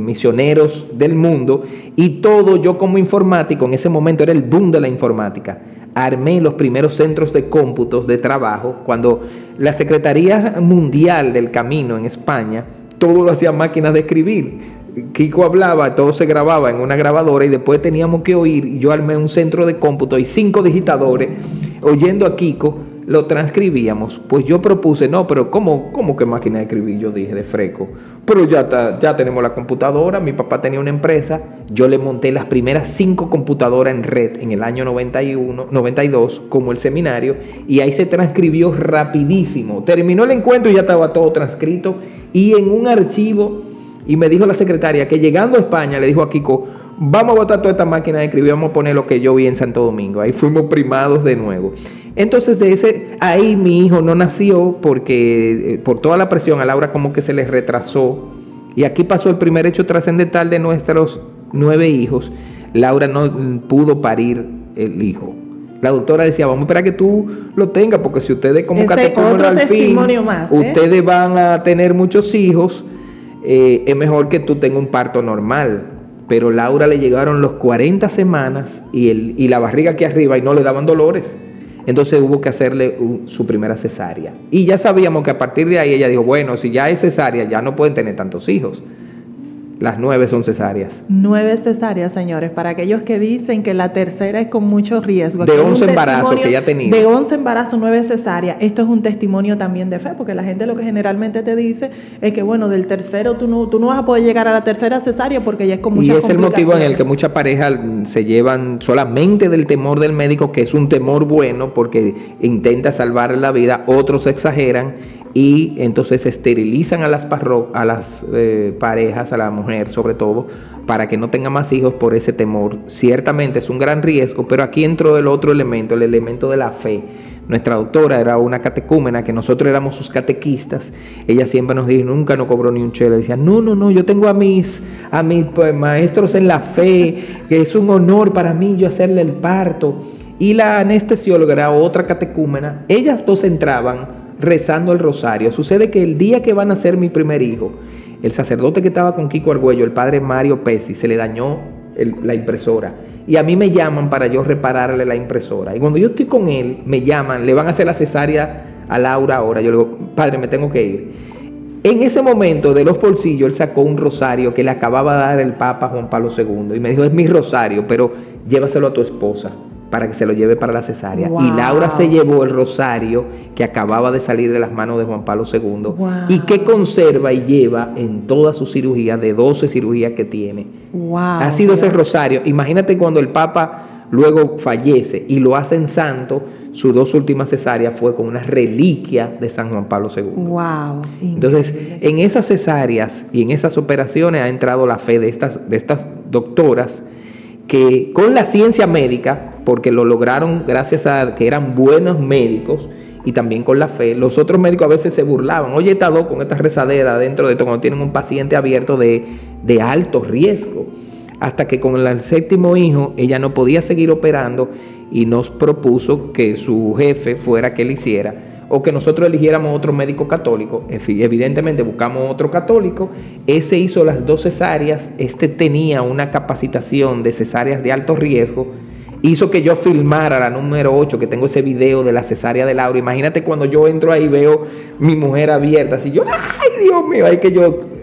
misioneros del mundo, y todo, yo como informático, en ese momento era el boom de la informática, armé los primeros centros de cómputos de trabajo, cuando la Secretaría Mundial del Camino en España, todo lo hacía máquinas de escribir. Kiko hablaba, todo se grababa en una grabadora y después teníamos que oír. Yo armé un centro de cómputo y 5 digitadores, oyendo a Kiko, lo transcribíamos. Pues yo propuse, no, pero ¿cómo que máquina de escribir? Yo dije, de freco. Pero ya tenemos la computadora. Mi papá tenía una empresa, yo le monté las primeras 5 computadoras en red en el año 92, como el seminario, y ahí se transcribió rapidísimo. Terminó el encuentro y ya estaba todo transcrito y en un archivo. Y me dijo la secretaria que llegando a España le dijo a Kiko, vamos a botar toda esta máquina de escribir, vamos a poner lo que yo vi en Santo Domingo. Ahí fuimos primados de nuevo. Entonces ahí mi hijo no nació porque por toda la presión a Laura como que se les retrasó. Y aquí pasó el primer hecho trascendental de nuestros 9 hijos. Laura no pudo parir el hijo. La doctora decía, vamos a esperar que tú lo tengas, porque si ustedes como catecúmenos al fin, ustedes van a tener muchos hijos, es mejor que tú tengas un parto normal. Pero Laura le llegaron los 40 semanas y la barriga aquí arriba y no le daban dolores. Entonces hubo que hacerle su primera cesárea. Y ya sabíamos que a partir de ahí ella dijo, bueno, si ya es cesárea, ya no pueden tener tantos hijos. Las 9 son cesáreas. 9 cesáreas, señores. Para aquellos que dicen que la tercera es con mucho riesgo. De 11 embarazos que ella ha tenido. De 11 embarazos, 9 cesáreas. Esto es un testimonio también de fe, porque la gente lo que generalmente te dice es que, bueno, del tercero tú no vas a poder llegar a la tercera cesárea porque ya es con muchas complicaciones. Y es el motivo en el que muchas parejas se llevan solamente del temor del médico, que es un temor bueno porque intenta salvar la vida. Otros exageran y entonces esterilizan a las parejas, a la mujer sobre todo, para que no tenga más hijos por ese temor. Ciertamente es un gran riesgo, pero aquí entró el otro elemento, el elemento de la fe. Nuestra doctora era una catecúmena, que nosotros éramos sus catequistas. Ella siempre nos dijo, nunca nos cobró ni un chelo. Decía, no, yo tengo a mis pues, maestros en la fe, que es un honor para mí yo hacerle el parto. Y la anestesióloga era otra catecúmena. Ellas dos entraban rezando el rosario. Sucede que el día que van a ser mi primer hijo, el sacerdote que estaba con Kiko Argüello, el padre Mario Pesi, se le dañó la impresora. Y a mí me llaman para yo repararle la impresora. Y cuando yo estoy con él, me llaman, le van a hacer la cesárea a Laura ahora. Yo le digo, padre, me tengo que ir. En ese momento, de los bolsillos, él sacó un rosario que le acababa de dar el Papa Juan Pablo II. Y me dijo, es mi rosario, pero llévaselo a tu esposa para que se lo lleve para la cesárea. Wow. Y Laura se llevó el rosario que acababa de salir de las manos de Juan Pablo II. Wow. Y que conserva y lleva en todas sus cirugías, de 12 cirugías que tiene. Wow. Ha sido ese rosario. Imagínate cuando el Papa luego fallece y lo hacen santo, sus 2 últimas cesáreas fue con una reliquia de San Juan Pablo II. Wow. Entonces, en esas cesáreas y en esas operaciones ha entrado la fe de estas doctoras, que con la ciencia médica, porque lo lograron gracias a que eran buenos médicos, y también con la fe. Los otros médicos a veces se burlaban, oye, está con esta rezadera dentro de esto, cuando tienen un paciente abierto de alto riesgo. hasta que con el séptimo hijo ella no podía seguir operando y nos propuso que su jefe fuera que le hiciera, o que nosotros eligiéramos otro médico católico. Evidentemente buscamos otro católico, ese hizo las 2 cesáreas, tenía una capacitación de cesáreas de alto riesgo, hizo que yo filmara la número 8, que tengo ese video de la cesárea de Laura. Imagínate cuando yo entro ahí, veo mi mujer abierta, así yo, ¡ay, Dios mío!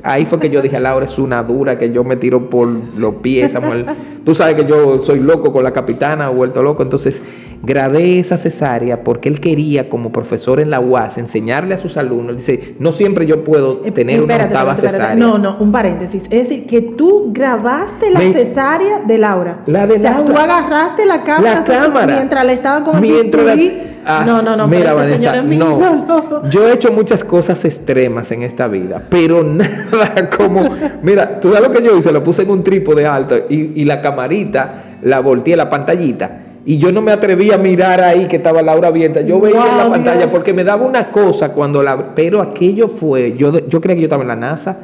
Ahí fue que yo dije, Laura es una dura, que yo me tiro por los pies, Samuel. Tú sabes que yo soy loco con la capitana, vuelto loco. Entonces grabé esa cesárea porque él quería, como profesor en la UAS, enseñarle a sus alumnos. Dice, no siempre yo puedo tener una octava cesárea. No, un paréntesis. Es decir, que tú grabaste la cesárea de Laura. La de Laura. Tú agarraste la cámara. Mientras le estaban con el bisturí. No, mira, Vanessa, yo he hecho muchas cosas extremas en esta vida, pero nada como, mira, tú sabes lo que yo hice, lo puse en un trípode alto y la camarita la volteé, la pantallita, y yo no me atreví a mirar ahí que estaba Laura abierta, yo veía en la pantalla, Dios, porque me daba una cosa pero aquello fue, yo creía que yo estaba en la NASA.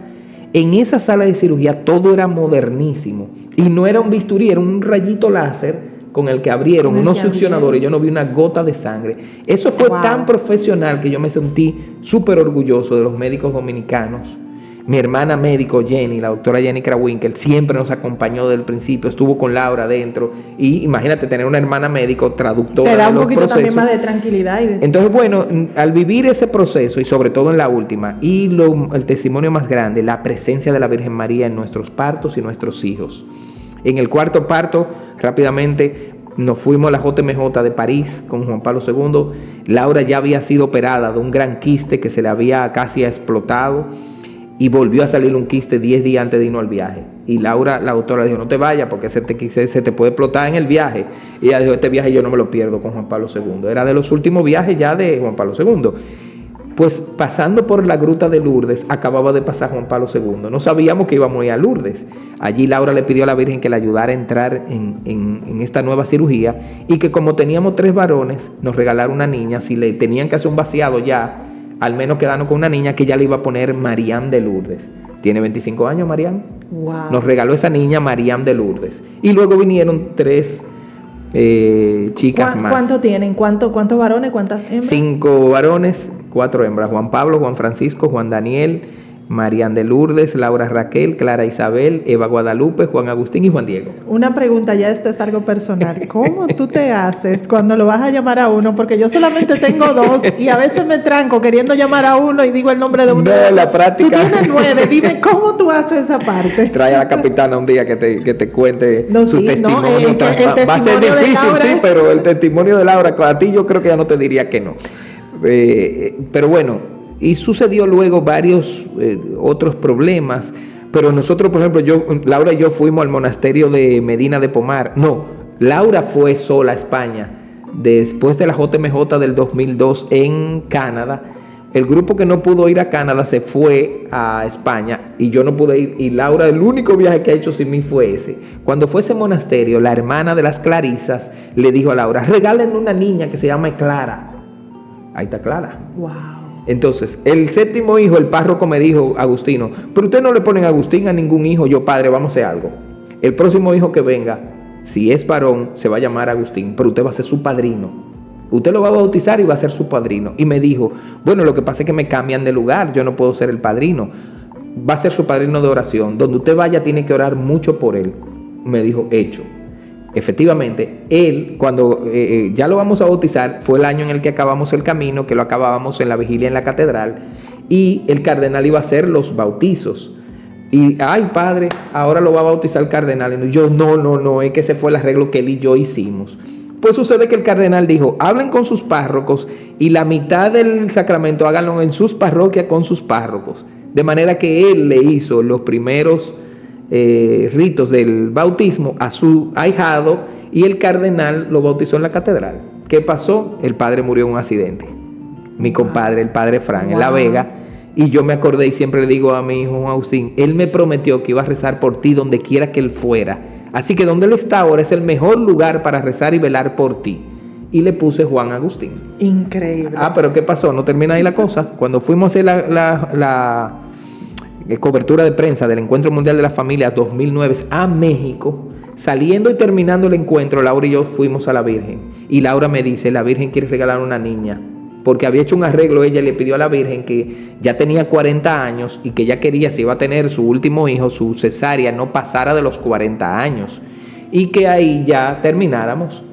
En esa sala de cirugía todo era modernísimo, y no era un bisturí, era un rayito láser con el que abrieron unos succionadores, yo no vi una gota de sangre. Eso fue tan profesional que yo me sentí súper orgulloso de los médicos dominicanos. Mi hermana médico Jenny, la doctora Jenny Krawinkel, siempre nos acompañó desde el principio, estuvo con Laura adentro, y imagínate tener una hermana médico traductora. Te da un poquito también más de tranquilidad. Entonces, bueno, al vivir ese proceso, y sobre todo en la última, y el testimonio más grande, la presencia de la Virgen María en nuestros partos y nuestros hijos. En el cuarto parto, rápidamente nos fuimos a la JMJ de París con Juan Pablo II. Laura ya había sido operada de un gran quiste que se le había casi explotado, y volvió a salir un quiste 10 días antes de irnos al viaje. Y Laura, la doctora, dijo, no te vayas porque ese quiste se te puede explotar en el viaje. Y ella dijo, este viaje yo no me lo pierdo con Juan Pablo II. Era de los últimos viajes ya de Juan Pablo II. Pues pasando por la gruta de Lourdes, acababa de pasar Juan Pablo II. No sabíamos que íbamos a ir a Lourdes. Allí Laura le pidió a la Virgen que le ayudara a entrar en esta nueva cirugía, y que como teníamos 3 varones, nos regalara una niña. Si le tenían que hacer un vaciado ya, al menos quedarnos con una niña, que ella le iba a poner Mariam de Lourdes. Tiene 25 años, Mariam. Wow. Nos regaló esa niña Mariam de Lourdes. Y luego vinieron 3 chicas más. ¿Cuánto tienen? ¿Cuántos varones? ¿Cuántas hembras? 5 varones, 4 hembras. Juan Pablo, Juan Francisco, Juan Daniel, Mariam de Lourdes, Laura Raquel, Clara Isabel, Eva Guadalupe, Juan Agustín y Juan Diego. Una pregunta, ya esto es algo personal. ¿Cómo tú te haces cuando lo vas a llamar a uno? Porque yo solamente tengo 2 y a veces me tranco queriendo llamar a uno y digo el nombre de uno. No, la práctica. Tú tienes 9, dime cómo tú haces esa parte. Trae a la capitana un día que te cuente su testimonio. El va a ser difícil, sí, pero el testimonio de Laura, a ti yo creo que ya no te diría que no. Pero bueno, y sucedió luego varios otros problemas, pero nosotros, por ejemplo, Laura y yo fuimos al monasterio de Medina de Pomar. No, Laura fue sola a España después de la JMJ del 2002 en Canadá. El grupo que no pudo ir a Canadá se fue a España y yo no pude ir, y Laura, el único viaje que ha hecho sin mí fue ese. Cuando fue a ese monasterio, la hermana de las Clarisas le dijo a Laura, regálenme una niña que se llama Clara. Ahí está Clara. Wow. Entonces, el 7º hijo, el párroco me dijo, Agustino, pero usted no le ponen Agustín a ningún hijo. Yo, padre, vamos a hacer algo. El próximo hijo que venga, si es varón, se va a llamar Agustín, pero usted va a ser su padrino. Usted lo va a bautizar y va a ser su padrino. Y me dijo, bueno, lo que pasa es que me cambian de lugar, yo no puedo ser el padrino. Va a ser su padrino de oración. Donde usted vaya tiene que orar mucho por él. Me dijo, hecho. Efectivamente, él, cuando ya lo vamos a bautizar, fue el año en el que acabamos el camino, que lo acabábamos en la vigilia en la catedral, y el cardenal iba a hacer los bautizos. Y, ay, padre, ahora lo va a bautizar el cardenal. Y yo, no, es que ese fue el arreglo que él y yo hicimos. Pues sucede que el cardenal dijo, hablen con sus párrocos y la mitad del sacramento háganlo en sus parroquias con sus párrocos. De manera que él le hizo los primeros ritos del bautismo a su ahijado, y el cardenal lo bautizó en la catedral. ¿Qué pasó? El padre murió en un accidente. Mi compadre, el padre Fran, en La Vega. Y yo me acordé y siempre le digo a mi hijo Agustín, él me prometió que iba a rezar por ti donde quiera que él fuera. Así que donde él está ahora es el mejor lugar para rezar y velar por ti. Y le puse Juan Agustín. Increíble. Pero ¿qué pasó? No termina ahí la cosa. Cuando fuimos a hacer cobertura de prensa del Encuentro Mundial de las Familias 2009 a México. Saliendo y terminando el encuentro, Laura y yo fuimos a la Virgen. Y Laura me dice, la Virgen quiere regalar una niña. Porque había hecho un arreglo, ella le pidió a la Virgen que ya tenía 40 años y que ella quería, si iba a tener su último hijo, su cesárea, no pasara de los 40 años. Y que ahí ya termináramos.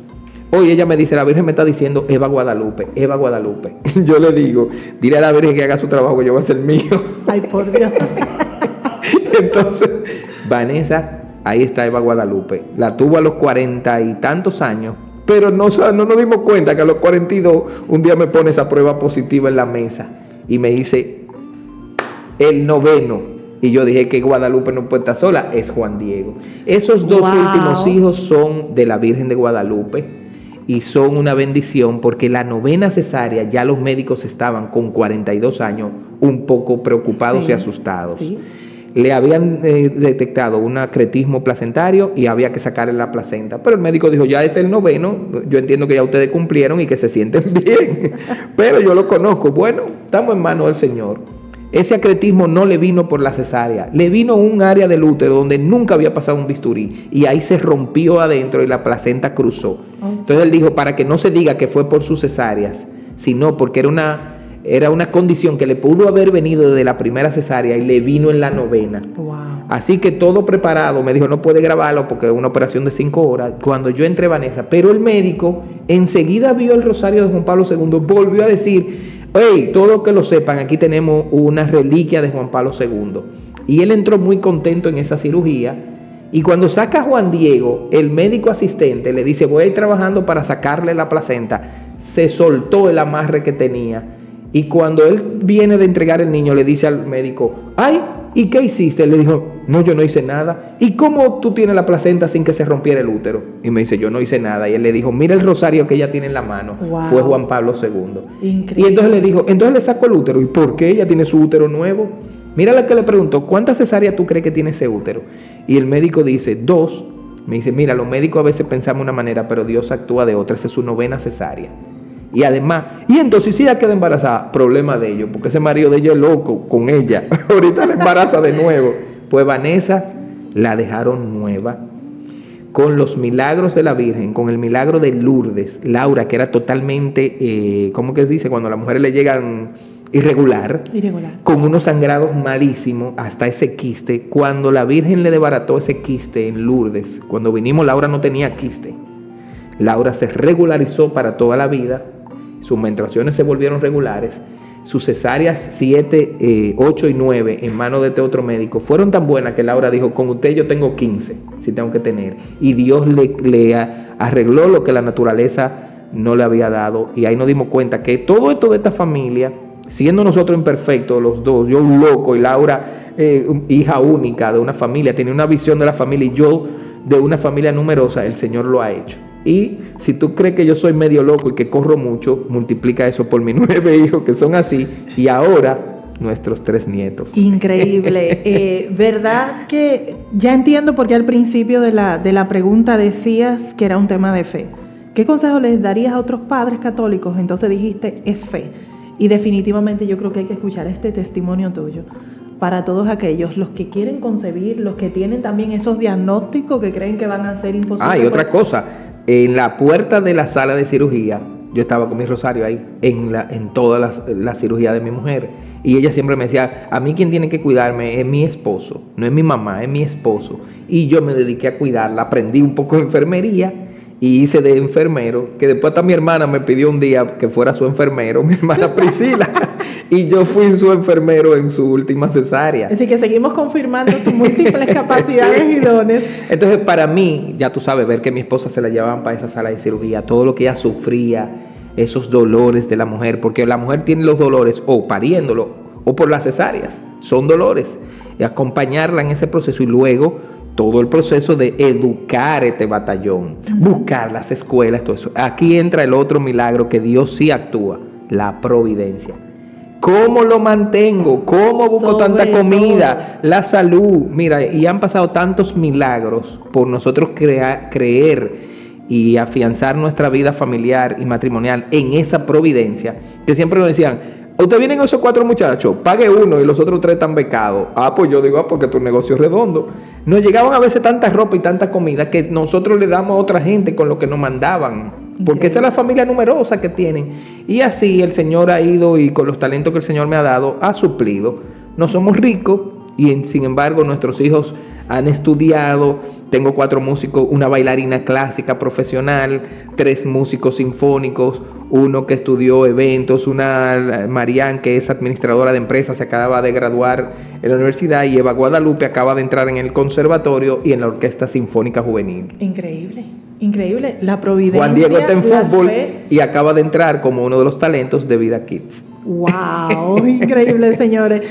Hoy ella me dice, la Virgen me está diciendo, Eva Guadalupe, Eva Guadalupe. Yo le digo, dile a la Virgen que haga su trabajo, yo voy a hacer el mío. Ay, por Dios. Entonces, Vanessa, ahí está Eva Guadalupe. La tuvo a los 40 y tantos años. Pero no nos dimos cuenta que a los 42 un día me pone esa prueba positiva en la mesa y me dice el 9º. Y yo dije que Guadalupe no puede estar sola, es Juan Diego. Esos dos últimos hijos son de la Virgen de Guadalupe y son una bendición porque la 9ª cesárea ya los médicos estaban con 42 años un poco preocupados y asustados. Sí. Le habían detectado un acretismo placentario y había que sacarle la placenta. Pero el médico dijo, ya este es el 9º, yo entiendo que ya ustedes cumplieron y que se sienten bien. Pero yo lo conozco. Bueno, estamos en manos del Señor. Ese acretismo no le vino por la cesárea, le vino un área del útero donde nunca había pasado un bisturí y ahí se rompió adentro y la placenta cruzó. Entonces él dijo, para que no se diga que fue por sus cesáreas, sino porque era una condición que le pudo haber venido desde la primera cesárea y le vino en la 9ª. Wow. Así que todo preparado, me dijo, no puede grabarlo porque es una operación de 5 horas. Cuando yo entré, Vanessa, pero el médico enseguida vio el rosario de Juan Pablo II, volvió a decir, hey, todos que lo sepan, aquí tenemos una reliquia de Juan Pablo II. Y él entró muy contento en esa cirugía. Y cuando saca a Juan Diego, el médico asistente le dice, voy a ir trabajando para sacarle la placenta. Se soltó el amarre que tenía. Y cuando él viene de entregar el niño, le dice al médico, ay, ¿y qué hiciste? Él le dijo, no, yo no hice nada. ¿Y cómo tú tienes la placenta sin que se rompiera el útero? Y me dice, yo no hice nada. Y él le dijo, mira el rosario que ella tiene en la mano. Wow. Fue Juan Pablo II. Increíble. Y entonces le dijo, entonces le sacó el útero. ¿Y por qué ella tiene su útero nuevo? Mira la que le preguntó, ¿cuántas cesáreas tú crees que tiene ese útero? Y el médico dice, 2. Me dice, mira, los médicos a veces pensamos de una manera, pero Dios actúa de otra. Esa es su 9ª cesárea. Y además, y entonces si ella queda embarazada, problema de ellos, porque ese marido de ella es loco con ella. Ahorita la embaraza de nuevo. Pues Vanessa la dejaron nueva. Con los milagros de la Virgen, con el milagro de Lourdes, Laura, que era totalmente, ¿cómo que se dice? Cuando a las mujeres le llegan irregular, con unos sangrados malísimos, hasta ese quiste. Cuando la Virgen le desbarató ese quiste en Lourdes, cuando vinimos, Laura no tenía quiste. Laura se regularizó para toda la vida. Sus menstruaciones se volvieron regulares. Sus cesáreas 7, 8 y 9 en manos de este otro médico fueron tan buenas que Laura dijo, con usted yo tengo 15, si tengo que tener. Y Dios le arregló lo que la naturaleza no le había dado. Y ahí nos dimos cuenta que todo esto de esta familia, siendo nosotros imperfectos los dos, yo un loco y Laura hija única de una familia, tenía una visión de la familia y yo de una familia numerosa, el Señor lo ha hecho. Y si tú crees que yo soy medio loco y que corro mucho, multiplica eso por mis 9 hijos que son así y ahora nuestros 3 nietos. Increíble. ¿Verdad que ya entiendo por qué al principio de la pregunta decías que era un tema de fe? ¿Qué consejo les darías a otros padres católicos? Entonces dijiste, es fe. Y definitivamente yo creo que hay que escuchar este testimonio tuyo para todos aquellos, los que quieren concebir, los que tienen también esos diagnósticos que creen que van a ser imposibles. Y otra cosa, en la puerta de la sala de cirugía, yo estaba con mi rosario ahí, en toda la cirugía de mi mujer, y ella siempre me decía, a mí quien tiene que cuidarme es mi esposo, no es mi mamá, es mi esposo, y yo me dediqué a cuidarla, aprendí un poco de enfermería, y hice de enfermero, que después hasta mi hermana me pidió un día que fuera su enfermero, mi hermana Priscila, y yo fui su enfermero en su última cesárea. Así que seguimos confirmando tus múltiples capacidades sí. Y dones. Entonces, para mí, ya tú sabes, ver que mi esposa se la llevaban para esa sala de cirugía, todo lo que ella sufría, esos dolores de la mujer, porque la mujer tiene los dolores o pariéndolo o por las cesáreas, son dolores, y acompañarla en ese proceso y luego todo el proceso de educar este batallón, buscar las escuelas, todo eso. Aquí entra el otro milagro que Dios sí actúa, la providencia. ¿Cómo lo mantengo? ¿Cómo busco tanta comida? La salud. Mira, y han pasado tantos milagros por nosotros creer y afianzar nuestra vida familiar y matrimonial en esa providencia, que siempre nos decían, Ustedes vienen esos 4 muchachos, pague uno y los otros 3 están becados. Pues yo digo, porque tu negocio es redondo. Nos llegaban a veces tanta ropa y tanta comida que nosotros le damos a otra gente con lo que nos mandaban. Porque esta es la familia numerosa que tienen. Y así el Señor ha ido, y con los talentos que el Señor me ha dado, ha suplido. No somos ricos y sin embargo nuestros hijos han estudiado. Tengo 4 músicos, una bailarina clásica profesional, 3 músicos sinfónicos, uno que estudió eventos, una Marianne que es administradora de empresas, se acaba de graduar en la universidad, y Eva Guadalupe acaba de entrar en el conservatorio y en la Orquesta Sinfónica Juvenil. Increíble, increíble. La providencia. Juan Diego está en fútbol y acaba de entrar como uno de los talentos de Vida Kids. ¡Wow! Increíble, señores.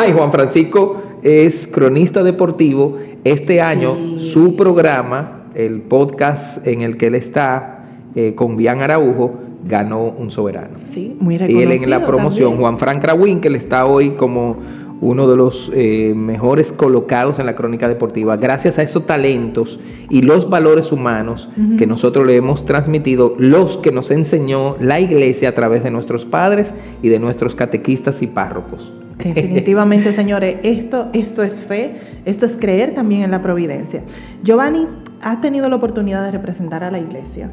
Y Juan Francisco es cronista deportivo. Este año su programa, el podcast en el que él está con Bian Araujo, ganó un soberano. Sí, muy reconocido. Y él en la promoción, también. Juan Frank Rawin, que él está hoy como uno de los mejores colocados en la crónica deportiva, gracias a esos talentos y los valores humanos que nosotros le hemos transmitido, los que nos enseñó la iglesia a través de nuestros padres y de nuestros catequistas y párrocos. Definitivamente, señores, esto es fe, esto es creer también en la providencia. Giovanni, has tenido la oportunidad de representar a la iglesia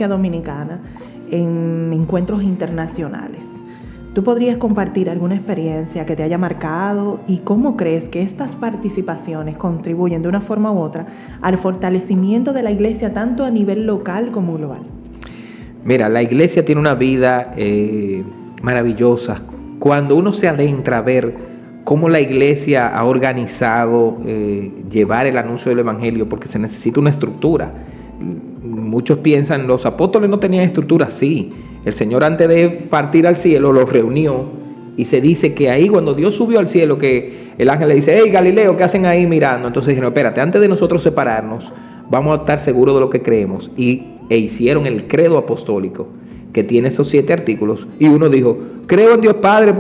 dominicana, en encuentros internacionales. ¿Tú podrías compartir alguna experiencia que te haya marcado y cómo crees que estas participaciones contribuyen de una forma u otra al fortalecimiento de la iglesia tanto a nivel local como global? Mira, la iglesia tiene una vida maravillosa. Cuando uno se adentra a ver cómo la iglesia ha organizado llevar el anuncio del evangelio, porque se necesita una estructura. Muchos piensan, los apóstoles no tenían estructura. Sí, el Señor antes de partir al cielo los reunió, y se dice que ahí cuando Dios subió al cielo, que el ángel le dice, hey Galileo, ¿qué hacen ahí mirando? Entonces dijeron, espérate, antes de nosotros separarnos, vamos a estar seguros de lo que creemos. E hicieron el credo apostólico, que tiene esos 7 artículos, y uno dijo, creo en Dios Padre,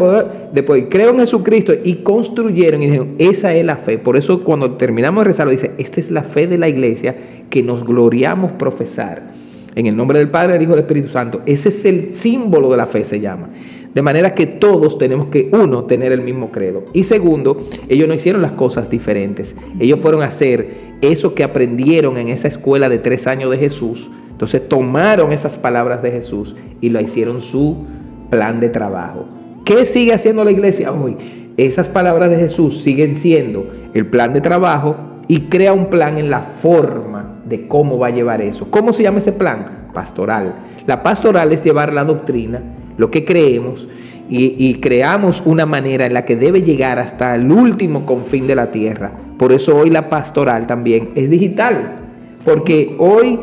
después creo en Jesucristo, y construyeron y dijeron, esa es la fe. Por eso cuando terminamos de rezarlo dice, esta es la fe de la iglesia que nos gloriamos profesar, en el nombre del Padre, del Hijo y del Espíritu Santo. Ese es el símbolo de la fe, se llama. De manera que todos tenemos que, uno, tener el mismo credo, y segundo, ellos no hicieron las cosas diferentes. Ellos fueron a hacer eso que aprendieron en esa escuela de 3 años de Jesús. Entonces tomaron esas palabras de Jesús y lo hicieron su plan de trabajo. ¿Qué sigue haciendo la iglesia hoy? Esas palabras de Jesús siguen siendo el plan de trabajo, y crea un plan en la forma de cómo va a llevar eso. ¿Cómo se llama ese plan? Pastoral. La pastoral es llevar la doctrina, lo que creemos, y creamos una manera en la que debe llegar hasta el último confín de la tierra. Por eso hoy la pastoral también es digital, porque hoy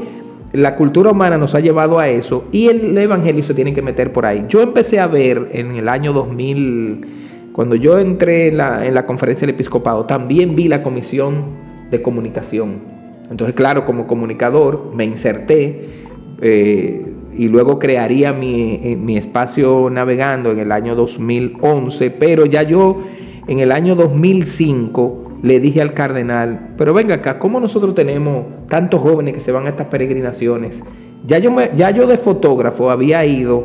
la cultura humana nos ha llevado a eso, y el evangelio se tiene que meter por ahí. Yo empecé a ver en el año 2000, cuando yo entré en la conferencia del episcopado, también vi la comisión de comunicación. Entonces, claro, como comunicador me inserté, y luego crearía mi espacio navegando en el año 2011, pero ya yo en el año 2005 le dije al cardenal, pero venga acá, ¿cómo nosotros tenemos tantos jóvenes que se van a estas peregrinaciones? Ya yo de fotógrafo había ido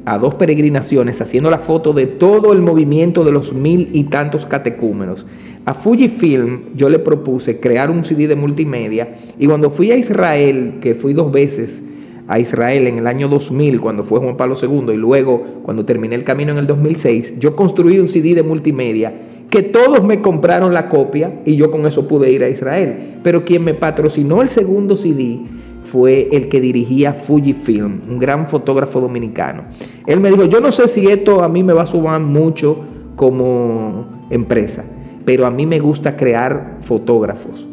a 2 peregrinaciones haciendo la foto de todo el movimiento de los 1000 y tantos catecúmenos. A Fujifilm yo le propuse crear un CD de multimedia, y cuando fui a Israel, que fui 2 veces a Israel en el año 2000, cuando fue Juan Pablo II, y luego cuando terminé el camino en el 2006, yo construí un CD de multimedia que todos me compraron la copia, y yo con eso pude ir a Israel. Pero quien me patrocinó el segundo CD fue el que dirigía Fujifilm, un gran fotógrafo dominicano. Él me dijo, yo no sé si esto a mí me va a sumar mucho como empresa, pero a mí me gusta crear fotógrafos,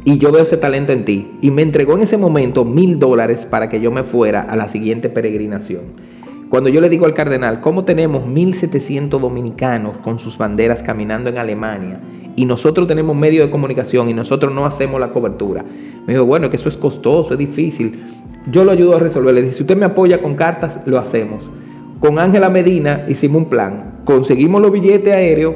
y yo veo ese talento en ti. Y me entregó en ese momento $1,000 para que yo me fuera a la siguiente peregrinación. Cuando yo le digo al cardenal, ¿cómo tenemos 1,700 dominicanos con sus banderas caminando en Alemania, y nosotros tenemos medios de comunicación y nosotros no hacemos la cobertura? Me dijo, bueno, que eso es costoso, es difícil. Yo lo ayudo a resolver. Le dije, si usted me apoya con cartas, lo hacemos. Con Ángela Medina hicimos un plan. Conseguimos los billetes aéreos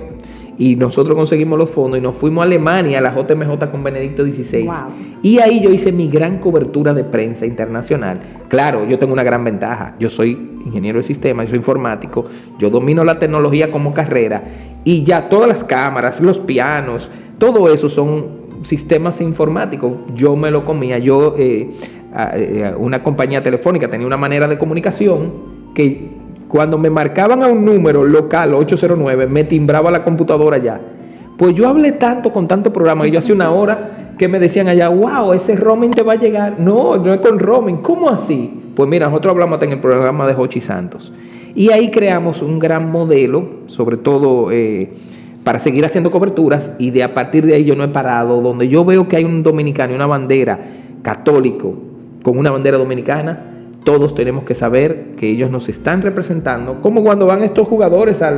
y nosotros conseguimos los fondos y nos fuimos a Alemania, a la JMJ con Benedicto XVI. Wow. Y ahí yo hice mi gran cobertura de prensa internacional. Claro, yo tengo una gran ventaja. Yo soy ingeniero de sistemas, yo soy informático, yo domino la tecnología como carrera y ya todas las cámaras, los pianos, todo eso son sistemas informáticos. Yo me lo comía, una compañía telefónica tenía una manera de comunicación que cuando me marcaban a un número local 809 me timbraba la computadora ya. Pues yo hablé tanto con tanto programa y yo hace una hora que me decían allá, wow, ese roaming te va a llegar. No, no es con roaming. ¿Cómo así? Pues mira, nosotros hablamos hasta en el programa de Jochi Santos. Y ahí creamos un gran modelo, sobre todo para seguir haciendo coberturas, y a partir de ahí yo no he parado. Donde yo veo que hay un dominicano y una bandera católico con una bandera dominicana, todos tenemos que saber que ellos nos están representando, como cuando van estos jugadores a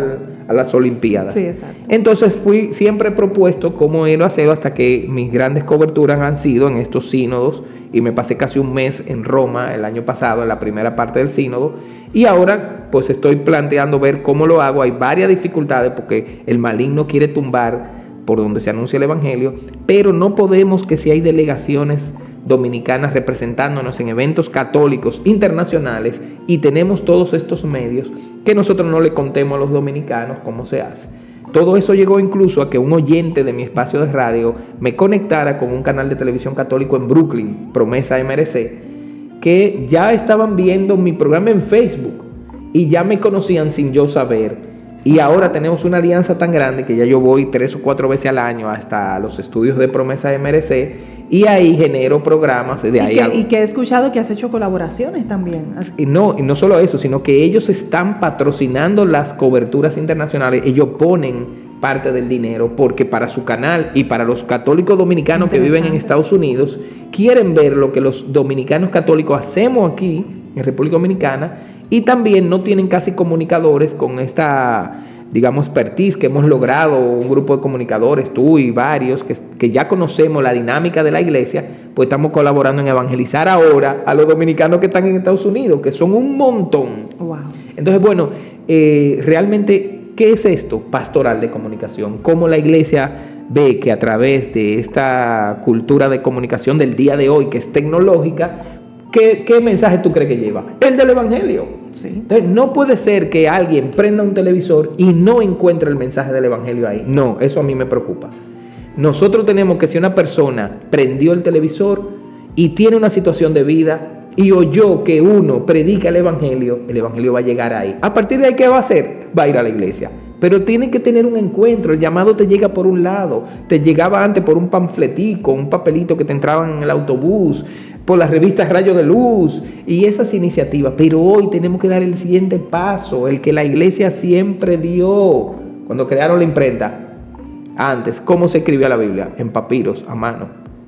las Olimpiadas. Sí, exacto. Entonces siempre he propuesto cómo ir a hacerlo, hasta que mis grandes coberturas han sido en estos sínodos, y me pasé casi un mes en Roma el año pasado, en la primera parte del sínodo, y ahora pues estoy planteando ver cómo lo hago. Hay varias dificultades porque el maligno quiere tumbar por donde se anuncia el evangelio, pero no podemos, que si hay delegaciones dominicanas representándonos en eventos católicos internacionales y tenemos todos estos medios, que nosotros no le contemos a los dominicanos cómo se hace. Todo eso llegó incluso a que un oyente de mi espacio de radio me conectara con un canal de televisión católico en Brooklyn, Promesa MRC, que ya estaban viendo mi programa en Facebook y ya me conocían sin yo saber. Y ahora tenemos una alianza tan grande que ya yo voy 3 o 4 veces al año hasta los estudios de Promesa MRC, y ahí genero programas de ahí. Y que he escuchado que has hecho colaboraciones también. Y no solo eso, sino que ellos están patrocinando las coberturas internacionales. Ellos ponen parte del dinero porque para su canal y para los católicos dominicanos que viven en Estados Unidos quieren ver lo que los dominicanos católicos hacemos aquí en República Dominicana, y también no tienen casi comunicadores con esta, digamos, expertise que hemos logrado, un grupo de comunicadores, tú y varios, que ya conocemos la dinámica de la iglesia, pues estamos colaborando en evangelizar ahora a los dominicanos que están en Estados Unidos, que son un montón. Wow. Entonces, bueno, realmente, ¿qué es esto? Pastoral de comunicación. ¿Cómo la iglesia ve que a través de esta cultura de comunicación del día de hoy, que es tecnológica, ¿qué mensaje tú crees que lleva? El del evangelio. Sí. Entonces, no puede ser que alguien prenda un televisor y no encuentre el mensaje del evangelio ahí. No, eso a mí me preocupa. Nosotros tenemos que, si una persona prendió el televisor y tiene una situación de vida y oyó que uno predica el evangelio va a llegar ahí. A partir de ahí, ¿qué va a hacer? Va a ir a la iglesia. Pero tiene que tener un encuentro. El llamado te llega por un lado. Te llegaba antes por un panfletico, un papelito que te entraba en el autobús, por las revistas Rayos de Luz y esas iniciativas. Pero hoy tenemos que dar el siguiente paso, el que la iglesia siempre dio. Cuando crearon la imprenta, antes, ¿cómo se escribía la Biblia? En papiros, a mano.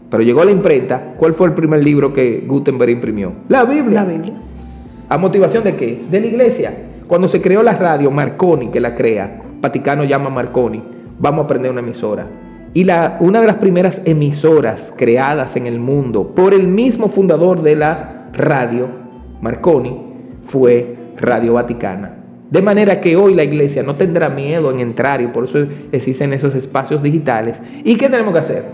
Pero llegó la imprenta. ¿Cuál fue el primer libro que Gutenberg imprimió? La Biblia. La Biblia. ¿A motivación de qué? De la iglesia. Cuando se creó la radio, Marconi, que la crea, Vaticano llama a Marconi, vamos a prender una emisora. Y una de las primeras emisoras creadas en el mundo por el mismo fundador de la radio, Marconi, fue Radio Vaticana. De manera que hoy la iglesia no tendrá miedo en entrar, y por eso existen esos espacios digitales. ¿Y qué tenemos que hacer?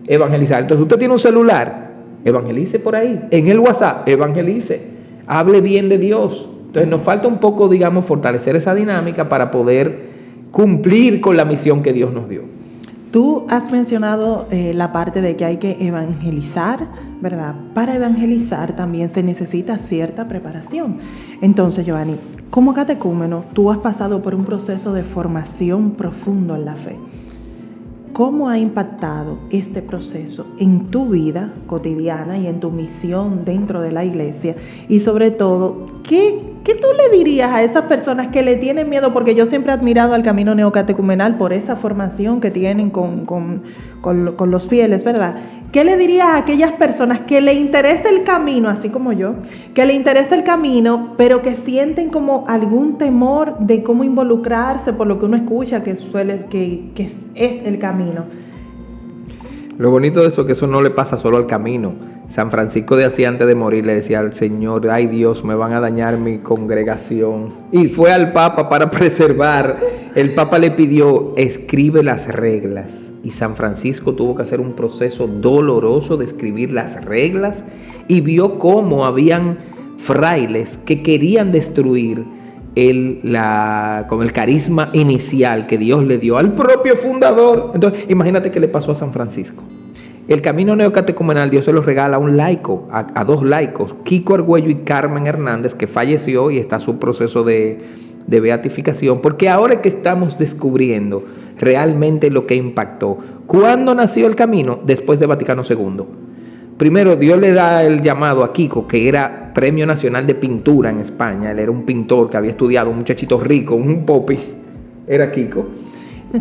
Evangelizar. Entonces, usted tiene un celular, evangelice por ahí. En el WhatsApp, evangelice. Hable bien de Dios. Entonces, nos falta un poco, digamos, fortalecer esa dinámica para poder cumplir con la misión que Dios nos dio. Tú has mencionado la parte de que hay que evangelizar, ¿verdad? Para evangelizar también se necesita cierta preparación. Entonces, Giovanni, como catecúmeno, tú has pasado por un proceso de formación profundo en la fe. ¿Cómo ha impactado este proceso en tu vida cotidiana y en tu misión dentro de la iglesia? Y sobre todo, ¿qué tú le dirías a esas personas que le tienen miedo? Porque yo siempre he admirado al camino neocatecumenal por esa formación que tienen con los fieles, ¿verdad? ¿Qué le dirías a aquellas personas que le interesa el camino, así como yo, que le interesa el camino, pero que sienten como algún temor de cómo involucrarse por lo que uno escucha que es el camino? Lo bonito de eso es que eso no le pasa solo al camino. San Francisco de Asís, antes de morir, le decía al Señor: ay Dios, me van a dañar mi congregación. Y fue al Papa para preservar. El Papa le pidió: escribe las reglas. Y San Francisco tuvo que hacer un proceso doloroso de escribir las reglas, y vio cómo habían frailes que querían destruir con el carisma inicial que Dios le dio al propio fundador. Entonces, imagínate qué le pasó a San Francisco. El camino neocatecumenal Dios se lo regala a un laico, a dos laicos, Kiko Argüello y Carmen Hernández, que falleció y está en su proceso de beatificación, porque ahora es que estamos descubriendo realmente lo que impactó. ¿Cuándo nació el camino? Después de Vaticano II. Primero, Dios le da el llamado a Kiko, que era Premio Nacional de Pintura en España. Él era un pintor que había estudiado, un muchachito rico, un popi, era Kiko.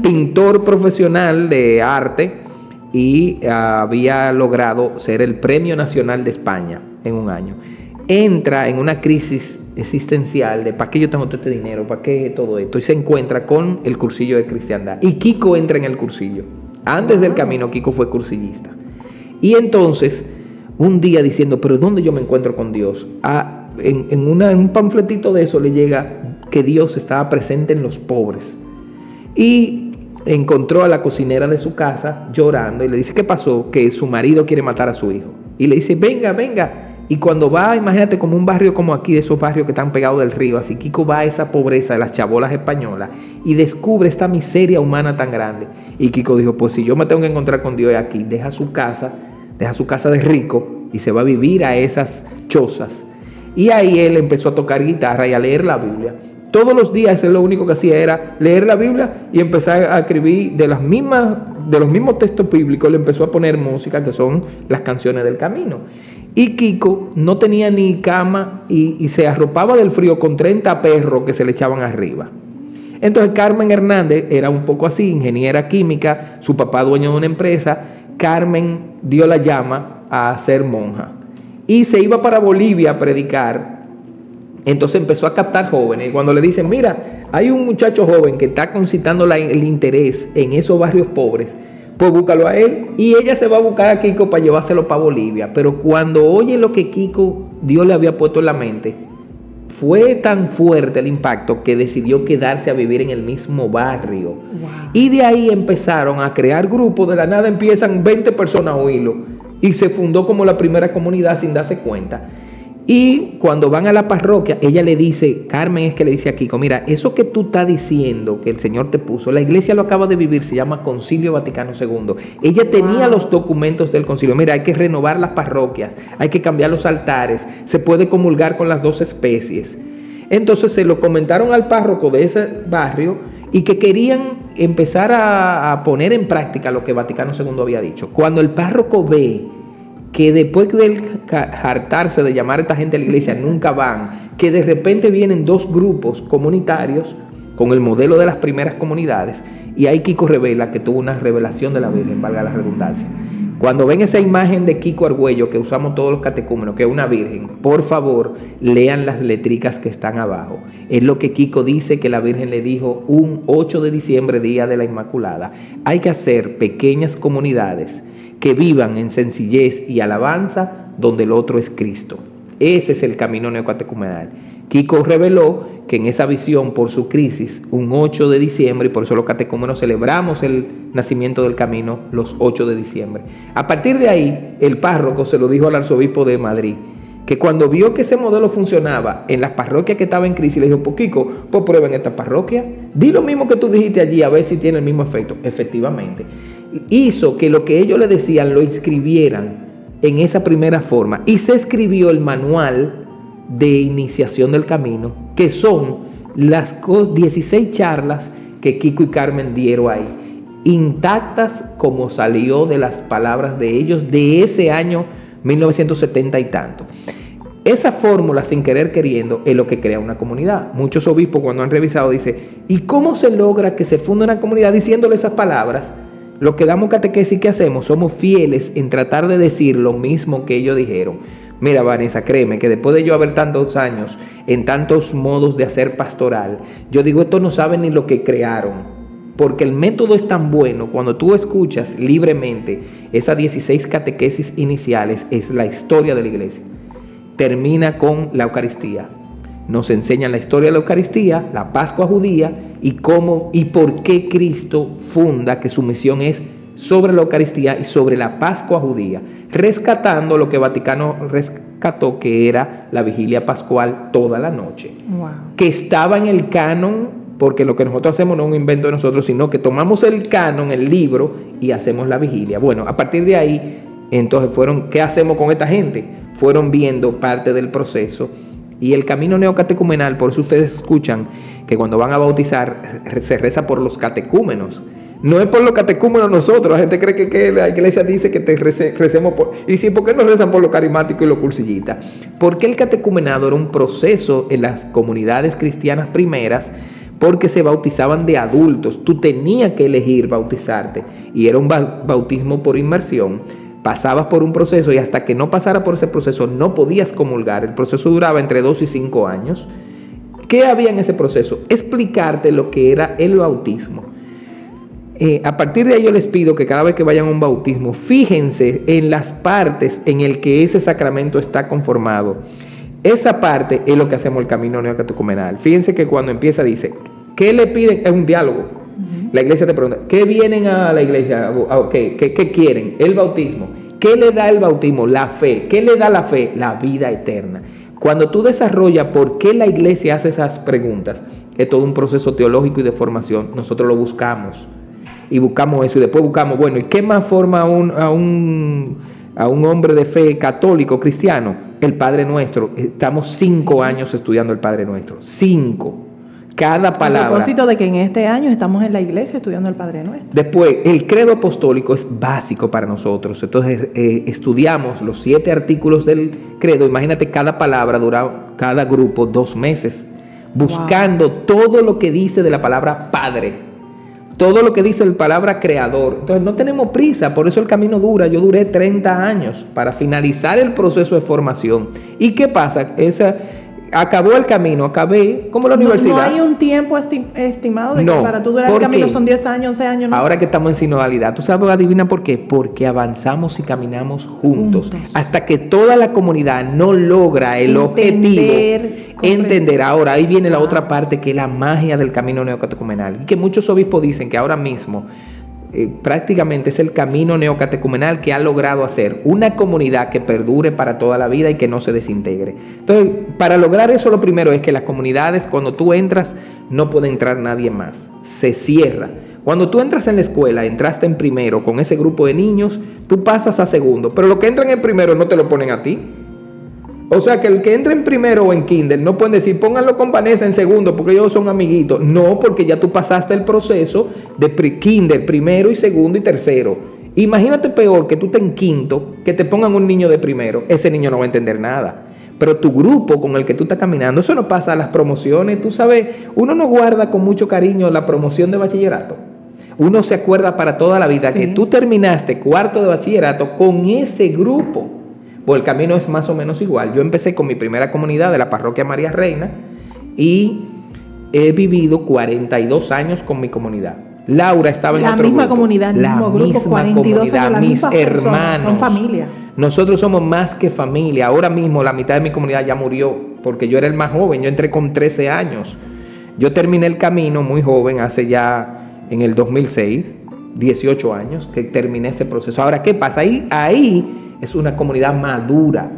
Pintor profesional de arte y había logrado ser el Premio Nacional de España en un año. Entra en una crisis existencial de ¿para qué yo tengo todo este dinero? ¿Para qué todo esto? Y se encuentra con el cursillo de cristiandad. Y Kiko entra en el cursillo. Antes del camino, Kiko fue cursillista. Y entonces, un día diciendo, ¿pero dónde yo me encuentro con Dios? En un panfletito de eso le llega que Dios estaba presente en los pobres. Y encontró a la cocinera de su casa llorando y le dice, ¿qué pasó? Que su marido quiere matar a su hijo. Y le dice, venga, venga. Y cuando va, imagínate, como un barrio como aquí, de esos barrios que están pegados del río, así Kiko va a esa pobreza de las chabolas españolas y descubre esta miseria humana tan grande. Y Kiko dijo, pues si yo me tengo que encontrar con Dios aquí, deja su casa de rico y se va a vivir a esas chozas. Y ahí él empezó a tocar guitarra y a leer la Biblia. Todos los días él lo único que hacía era leer la Biblia y empezar a escribir de los mismos textos bíblicos. Le empezó a poner música, que son las canciones del camino. Y Kiko no tenía ni cama y se arropaba del frío con 30 perros que se le echaban arriba. Entonces Carmen Hernández era un poco así, ingeniera química, su papá dueño de una empresa. Carmen dio la llama a ser monja y se iba para Bolivia a predicar. Entonces empezó a captar jóvenes y cuando le dicen, mira, hay un muchacho joven que está concitando el interés en esos barrios pobres, pues búscalo a él. Y ella se va a buscar a Kiko para llevárselo para Bolivia. Pero cuando oye lo que Kiko, Dios le había puesto en la mente, fue tan fuerte el impacto que decidió quedarse a vivir en el mismo barrio. Wow. Y de ahí empezaron a crear grupos. De la nada empiezan 20 personas a oírlo. Y se fundó como la primera comunidad sin darse cuenta. Y cuando van a la parroquia, ella le dice, Carmen es que le dice a Kiko, mira, eso que tú estás diciendo que el Señor te puso, la iglesia lo acaba de vivir, se llama Concilio Vaticano II. Ella tenía los documentos del concilio. Mira, hay que renovar las parroquias, hay que cambiar los altares, se puede comulgar con las dos especies. Entonces se lo comentaron al párroco de ese barrio y que querían empezar a poner en práctica lo que Vaticano II había dicho. Cuando el párroco ve que después de hartarse de llamar a esta gente a la iglesia nunca van, que de repente vienen dos grupos comunitarios con el modelo de las primeras comunidades, y ahí Kiko revela que tuvo una revelación de la Virgen, valga la redundancia. Cuando ven esa imagen de Kiko Argüello que usamos todos los catecúmenos, que es una virgen, por favor lean las letricas que están abajo. Es lo que Kiko dice que la Virgen le dijo un 8 de diciembre, día de la Inmaculada. Hay que hacer pequeñas comunidades que vivan en sencillez y alabanza, donde el otro es Cristo. Ese es el camino neocatecumenal. Kiko reveló que en esa visión, por su crisis, un 8 de diciembre, y por eso los catecúmenos celebramos el nacimiento del camino los 8 de diciembre. A partir de ahí, el párroco se lo dijo al arzobispo de Madrid, que cuando vio que ese modelo funcionaba en las parroquias que estaban en crisis, le dijo, pues Kiko, pues prueba en esta parroquia, di lo mismo que tú dijiste allí, a ver si tiene el mismo efecto. Efectivamente, hizo que lo que ellos le decían lo inscribieran en esa primera forma, y se escribió el manual de iniciación del camino, que son las 16 charlas que Kiko y Carmen dieron ahí, intactas como salió de las palabras de ellos de ese año 1970 y tanto. Esa fórmula, sin querer queriendo, es lo que crea una comunidad. Muchos obispos, cuando han revisado, dicen, ¿y cómo se logra que se funde una comunidad diciéndole esas palabras? Lo que damos catequesis, ¿qué hacemos? Somos fieles en tratar de decir lo mismo que ellos dijeron. Mira, Vanessa, créeme que después de yo haber tantos años en tantos modos de hacer pastoral, yo digo, estos no saben ni lo que crearon, porque el método es tan bueno. Cuando tú escuchas libremente esas 16 catequesis iniciales, es la historia de la iglesia. Termina con la Eucaristía. Nos enseñan la historia de la Eucaristía, la Pascua judía, y cómo y por qué Cristo funda que su misión es sobre la Eucaristía y sobre la Pascua judía, rescatando lo que Vaticano rescató, que era la vigilia pascual toda la noche. Wow. Que estaba en el canon, porque lo que nosotros hacemos no es un invento de nosotros, sino que tomamos el canon, el libro, y hacemos la vigilia. Bueno, a partir de ahí, entonces ¿qué hacemos con esta gente? Fueron viendo parte del proceso. Y el camino neocatecumenal, por eso ustedes escuchan que cuando van a bautizar se reza por los catecúmenos. No es por los catecúmenos nosotros. La gente cree que la iglesia dice que recemos por... Y sí, ¿por qué no rezan por los carismáticos y los cursillistas? Porque el catecumenado era un proceso en las comunidades cristianas primeras, porque se bautizaban de adultos. Tú tenías que elegir bautizarte y era un bautismo por inmersión. Pasabas por un proceso y hasta que no pasara por ese proceso no podías comulgar. El proceso duraba entre 2 y 5 años. ¿Qué había en ese proceso? Explicarte lo que era el bautismo. A partir de ahí yo les pido que cada vez que vayan a un bautismo, fíjense en las partes en el que ese sacramento está conformado. Esa parte es lo que hacemos el camino neocatecumenal. Fíjense que cuando empieza dice, ¿qué le piden? Es un diálogo. La iglesia te pregunta, ¿qué vienen a la iglesia? ¿Qué quieren? El bautismo. ¿Qué le da el bautismo? La fe. ¿Qué le da la fe? La vida eterna. Cuando tú desarrollas por qué la iglesia hace esas preguntas, es todo un proceso teológico y de formación. Nosotros lo buscamos. Y buscamos eso. Y después buscamos, bueno, ¿y qué más forma a un hombre de fe católico, cristiano? El Padre Nuestro. Estamos 5 años estudiando el Padre Nuestro. 5. Cada palabra. A propósito de que en este año estamos en la iglesia estudiando el Padre Nuestro. Después, el credo apostólico es básico para nosotros. Entonces, estudiamos los 7 artículos del credo. Imagínate, cada palabra dura, cada grupo 2 meses, buscando todo lo que dice de la palabra Padre. Todo lo que dice la palabra creador. Entonces no tenemos prisa, por eso el camino dura. Yo duré 30 años para finalizar el proceso de formación. ¿Y qué pasa? Acabó el camino, acabé como la universidad. No hay un tiempo estimado de que para tú durar el camino son 10 años, 11 años. ¿No? Ahora que estamos en sinodalidad, ¿tú sabes, adivina por qué? Porque avanzamos y caminamos juntos. Hasta que toda la comunidad no logra el objetivo. Entender. Ahora, ahí viene la otra parte, que es la magia del camino neocatecumenal. Y que muchos obispos dicen que ahora mismo prácticamente es el camino neocatecumenal que ha logrado hacer una comunidad que perdure para toda la vida y que no se desintegre. Entonces, para lograr eso, lo primero es que las comunidades, cuando tú entras, no puede entrar nadie más. Se cierra. Cuando tú entras en la escuela, entraste en primero con ese grupo de niños, tú pasas a segundo, pero los que entran en primero no te lo ponen a ti. O sea que el que entra en primero o en kinder no pueden decir, pónganlo con Vanessa en segundo porque ellos son amiguitos. No, porque ya tú pasaste el proceso de kinder, primero y segundo y tercero. Imagínate peor que tú estés en quinto, que te pongan un niño de primero. Ese niño no va a entender nada. Pero tu grupo con el que tú estás caminando, eso no pasa a las promociones. Tú sabes, uno no guarda con mucho cariño la promoción de bachillerato. Uno se acuerda para toda la vida que tú terminaste cuarto de bachillerato con ese grupo. Pues el camino es más o menos igual. Yo empecé con mi primera comunidad de la parroquia María Reina y he vivido 42 años con mi comunidad. Laura estaba en otro grupo. La misma comunidad, el mismo grupo, 42 años, mis hermanos. Son familia. Nosotros somos más que familia. Ahora mismo la mitad de mi comunidad ya murió porque yo era el más joven. Yo entré con 13 años. Yo terminé el camino muy joven, hace ya en el 2006, 18 años que terminé ese proceso. Ahora, ¿qué pasa? Ahí es una comunidad madura.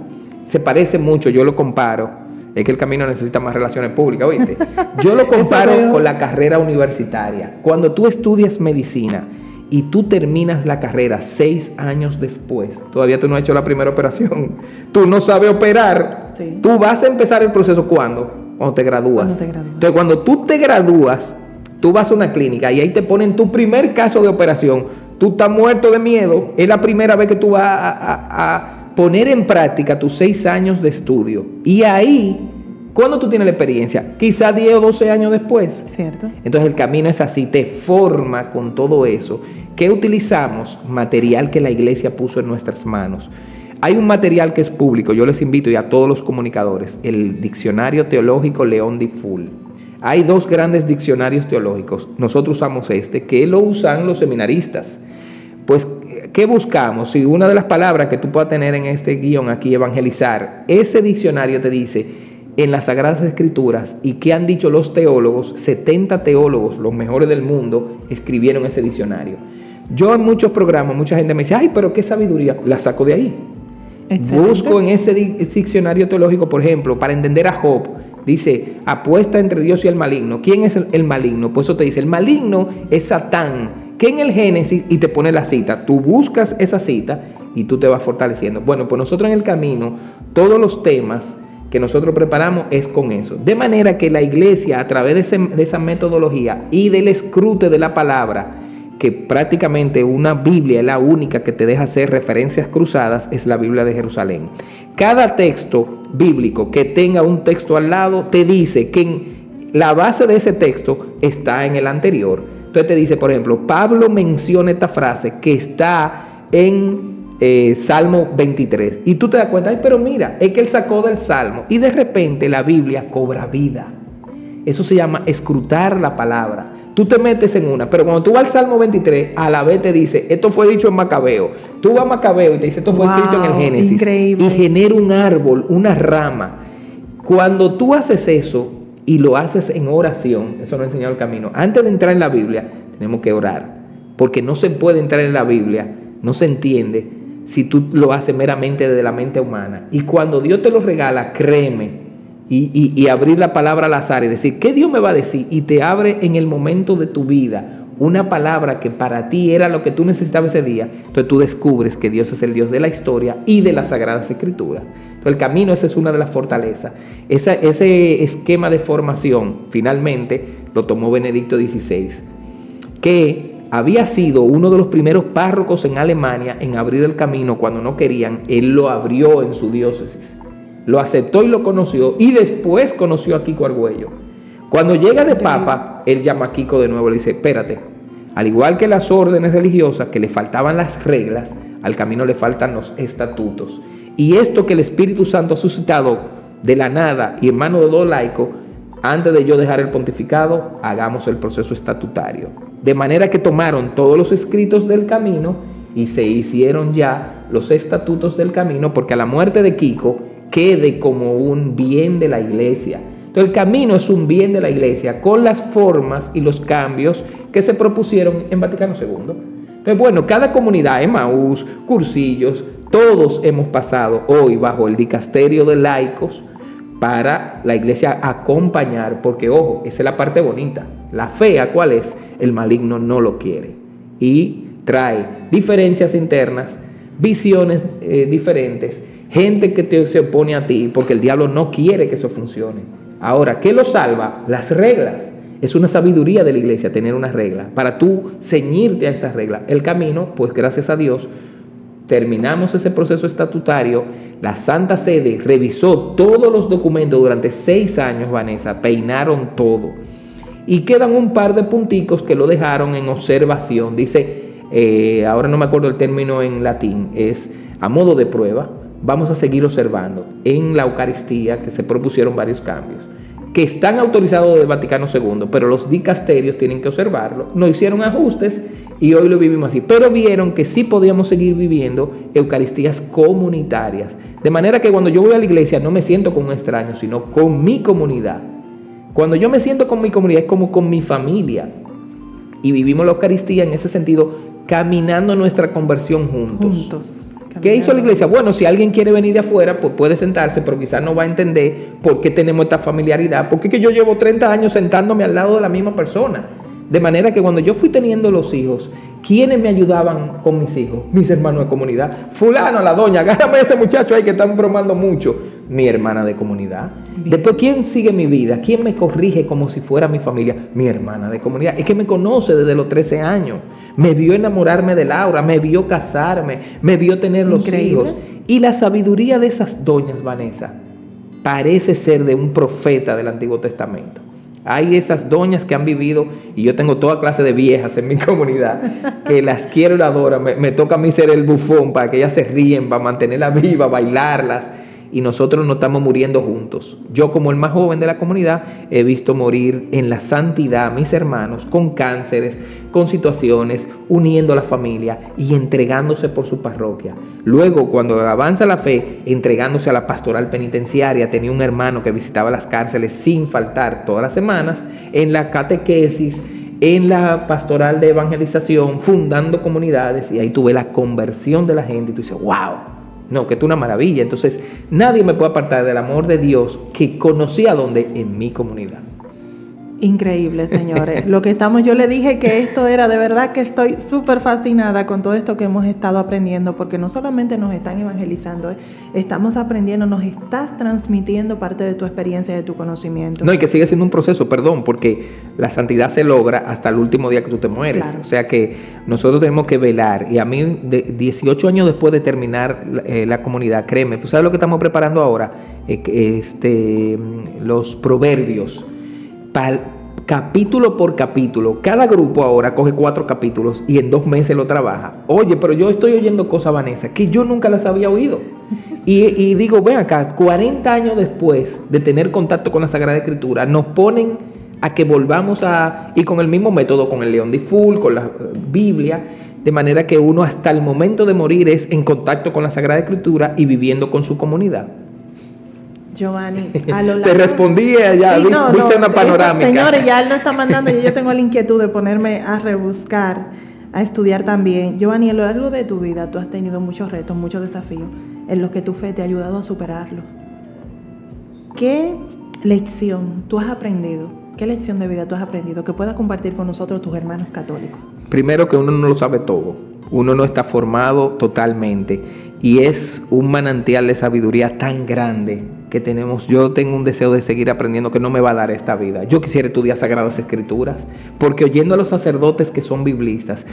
Se parece mucho, yo lo comparo. Es que el camino necesita más relaciones públicas, ¿oíste? Yo lo comparo con la carrera universitaria. Cuando tú estudias medicina y tú terminas la carrera 6 años después, todavía tú no has hecho la primera operación, tú no sabes operar, tú vas a empezar el proceso ¿cuándo? Cuando te gradúas. Entonces, cuando tú te gradúas, tú vas a una clínica y ahí te ponen tu primer caso de operación. Tú estás muerto de miedo, es la primera vez que tú vas a poner en práctica tus 6 años de estudio. Y ahí, ¿cuándo tú tienes la experiencia? Quizá 10 o 12 años después. Cierto. Entonces el camino es así, te forma con todo eso. ¿Qué utilizamos? Material que la iglesia puso en nuestras manos. Hay un material que es público, yo les invito y a todos los comunicadores, el Diccionario Teológico León Di Full. Hay 2 grandes diccionarios teológicos. Nosotros usamos que lo usan los seminaristas. Pues, ¿qué buscamos? Si una de las palabras que tú puedas tener en este guión aquí, evangelizar, ese diccionario te dice en las Sagradas Escrituras y qué han dicho los teólogos, 70 teólogos, los mejores del mundo, escribieron ese diccionario. Yo en muchos programas, mucha gente me dice, ay, pero qué sabiduría, la saco de ahí. Excelente. Busco en ese diccionario teológico, por ejemplo, para entender a Job, dice, apuesta entre Dios y el maligno. ¿Quién es el maligno? Pues eso te dice, el maligno es Satán, que en el Génesis, y te pone la cita, tú buscas esa cita y tú te vas fortaleciendo. Bueno, pues nosotros en el camino, todos los temas que nosotros preparamos es con eso. De manera que la iglesia, a través de esa metodología y del escrute de la palabra, que prácticamente una Biblia es la única que te deja hacer referencias cruzadas, es la Biblia de Jerusalén. Cada texto bíblico que tenga un texto al lado te dice que la base de ese texto está en el anterior. Entonces te dice, por ejemplo, Pablo menciona esta frase que está en Salmo 23. Y tú te das cuenta, ay, pero mira, es que él sacó del Salmo. Y de repente la Biblia cobra vida. Eso se llama escrutar la palabra. Tú te metes en una, pero cuando tú vas al Salmo 23, a la vez te dice, esto fue dicho en Macabeo. Tú vas a Macabeo y te dice, esto fue escrito en el Génesis. Increíble. Y genera un árbol, una rama. Cuando tú haces eso y lo haces en oración, eso nos enseñó el camino. Antes de entrar en la Biblia, tenemos que orar. Porque no se puede entrar en la Biblia, no se entiende si tú lo haces meramente desde la mente humana. Y cuando Dios te lo regala, créeme, y abrir la palabra al azar y decir, ¿qué Dios me va a decir? Y te abre en el momento de tu vida una palabra que para ti era lo que tú necesitabas ese día. Entonces tú descubres que Dios es el Dios de la historia y de las Sagradas Escrituras. Entonces el camino, esa es una de las fortalezas. Ese esquema de formación, finalmente, lo tomó Benedicto XVI, que había sido uno de los primeros párrocos en Alemania en abrir el camino cuando no querían. Él lo abrió en su diócesis. Lo aceptó y lo conoció, y después conoció a Kiko Argüello. Cuando llega de Papa, él llama a Kiko de nuevo y le dice, espérate, al igual que las órdenes religiosas, que le faltaban las reglas, al camino le faltan los estatutos. Y esto que el Espíritu Santo ha suscitado de la nada y en manos de dos laicos, antes de yo dejar el pontificado, hagamos el proceso estatutario. De manera que tomaron todos los escritos del camino y se hicieron ya los estatutos del camino, porque a la muerte de Kiko quede como un bien de la iglesia. Entonces el camino es un bien de la iglesia con las formas y los cambios que se propusieron en Vaticano II. Entonces, bueno, cada comunidad, Emaús, cursillos, todos hemos pasado hoy bajo el dicasterio de laicos para la iglesia acompañar, porque ojo, esa es la parte bonita. La fea, ¿cuál es? El maligno no lo quiere y trae diferencias internas, visiones diferentes, gente que se opone a ti, porque el diablo no quiere que eso funcione. Ahora, ¿qué lo salva? Las reglas. Es una sabiduría de la iglesia tener una regla, para tú ceñirte a esa regla. El camino, pues gracias a Dios, terminamos ese proceso estatutario. La Santa Sede revisó todos los documentos durante 6 años, Vanessa, peinaron todo. Y quedan un par de punticos que lo dejaron en observación. Dice, ahora no me acuerdo el término en latín, es a modo de prueba. Vamos a seguir observando en la Eucaristía, que se propusieron varios cambios, que están autorizados del Vaticano II, pero los dicasterios tienen que observarlo. No hicieron ajustes y hoy lo vivimos así, pero vieron que sí podíamos seguir viviendo Eucaristías comunitarias. De manera que cuando yo voy a la iglesia no me siento con un extraño, sino con mi comunidad. Cuando yo me siento con mi comunidad es como con mi familia. Y vivimos la Eucaristía en ese sentido, caminando nuestra conversión juntos. ¿Qué hizo la iglesia? Bueno, si alguien quiere venir de afuera, pues puede sentarse, pero quizás no va a entender por qué tenemos esta familiaridad. Porque es que yo llevo 30 años sentándome al lado de la misma persona. De manera que cuando yo fui teniendo los hijos, ¿quiénes me ayudaban con mis hijos? Mis hermanos de comunidad. Fulano, la doña, agárrame a ese muchacho ahí que están bromando mucho. Mi hermana de comunidad. Bien. Después, ¿quién sigue mi vida? ¿Quién me corrige como si fuera mi familia? Mi hermana de comunidad. Es que me conoce desde los 13 años. Me vio enamorarme de Laura, me vio casarme, me vio tener los hijos. Y la sabiduría de esas doñas, Vanessa, parece ser de un profeta del Antiguo Testamento. Hay esas doñas que han vivido, y yo tengo toda clase de viejas en mi comunidad, que las quiero y las adoro. Me toca a mí ser el bufón para que ellas se ríen, para mantenerlas vivas, bailarlas. Y nosotros nos estamos muriendo juntos. Yo, como el más joven de la comunidad, he visto morir en la santidad a mis hermanos con cánceres, con situaciones, uniendo a la familia y entregándose por su parroquia. Luego, cuando avanza la fe, entregándose a la pastoral penitenciaria. Tenía un hermano que visitaba las cárceles sin faltar todas las semanas, en la catequesis, en la pastoral de evangelización, fundando comunidades. Y ahí tú ves la conversión de la gente y tú dices, wow. No, que esto es una maravilla. Entonces, nadie me puede apartar del amor de Dios que conocí a dónde, en mi comunidad. Increíble, señores. Yo le dije que esto era, de verdad que estoy súper fascinada con todo esto que hemos estado aprendiendo, porque no solamente nos están evangelizando, estamos aprendiendo, nos estás transmitiendo parte de tu experiencia y de tu conocimiento. No, y que sigue siendo un proceso, porque la santidad se logra hasta el último día que tú te mueres. Claro. O sea que nosotros tenemos que velar. Y a mí, 18 años después de terminar la comunidad, créeme, ¿tú sabes lo que estamos preparando ahora? Los proverbios. Capítulo por capítulo. Cada grupo ahora coge 4 capítulos y en 2 meses lo trabaja. Oye, pero yo estoy oyendo cosas, Vanessa, que yo nunca las había oído. Y digo, ven acá, 40 años después de tener contacto con la Sagrada Escritura, nos ponen a que volvamos y con el mismo método, con el León de Full, con la Biblia, de manera que uno hasta el momento de morir es en contacto con la Sagrada Escritura y viviendo con su comunidad. Giovanni, a lo largo... Te respondí ya, sí, viste una panorámica. Señores, ya él lo está mandando y yo tengo la inquietud de ponerme a rebuscar, a estudiar también. Giovanni, a lo largo de tu vida tú has tenido muchos retos, muchos desafíos en los que tu fe te ha ayudado a superarlo. ¿Qué lección tú has aprendido? ¿Qué lección de vida tú has aprendido que puedas compartir con nosotros, tus hermanos católicos? Primero, que uno no lo sabe todo. Uno no está formado totalmente. Y es un manantial de sabiduría tan grande que tenemos. Yo tengo un deseo de seguir aprendiendo que no me va a dar esta vida. Yo quisiera estudiar Sagradas Escrituras, porque oyendo a los sacerdotes que son biblistas,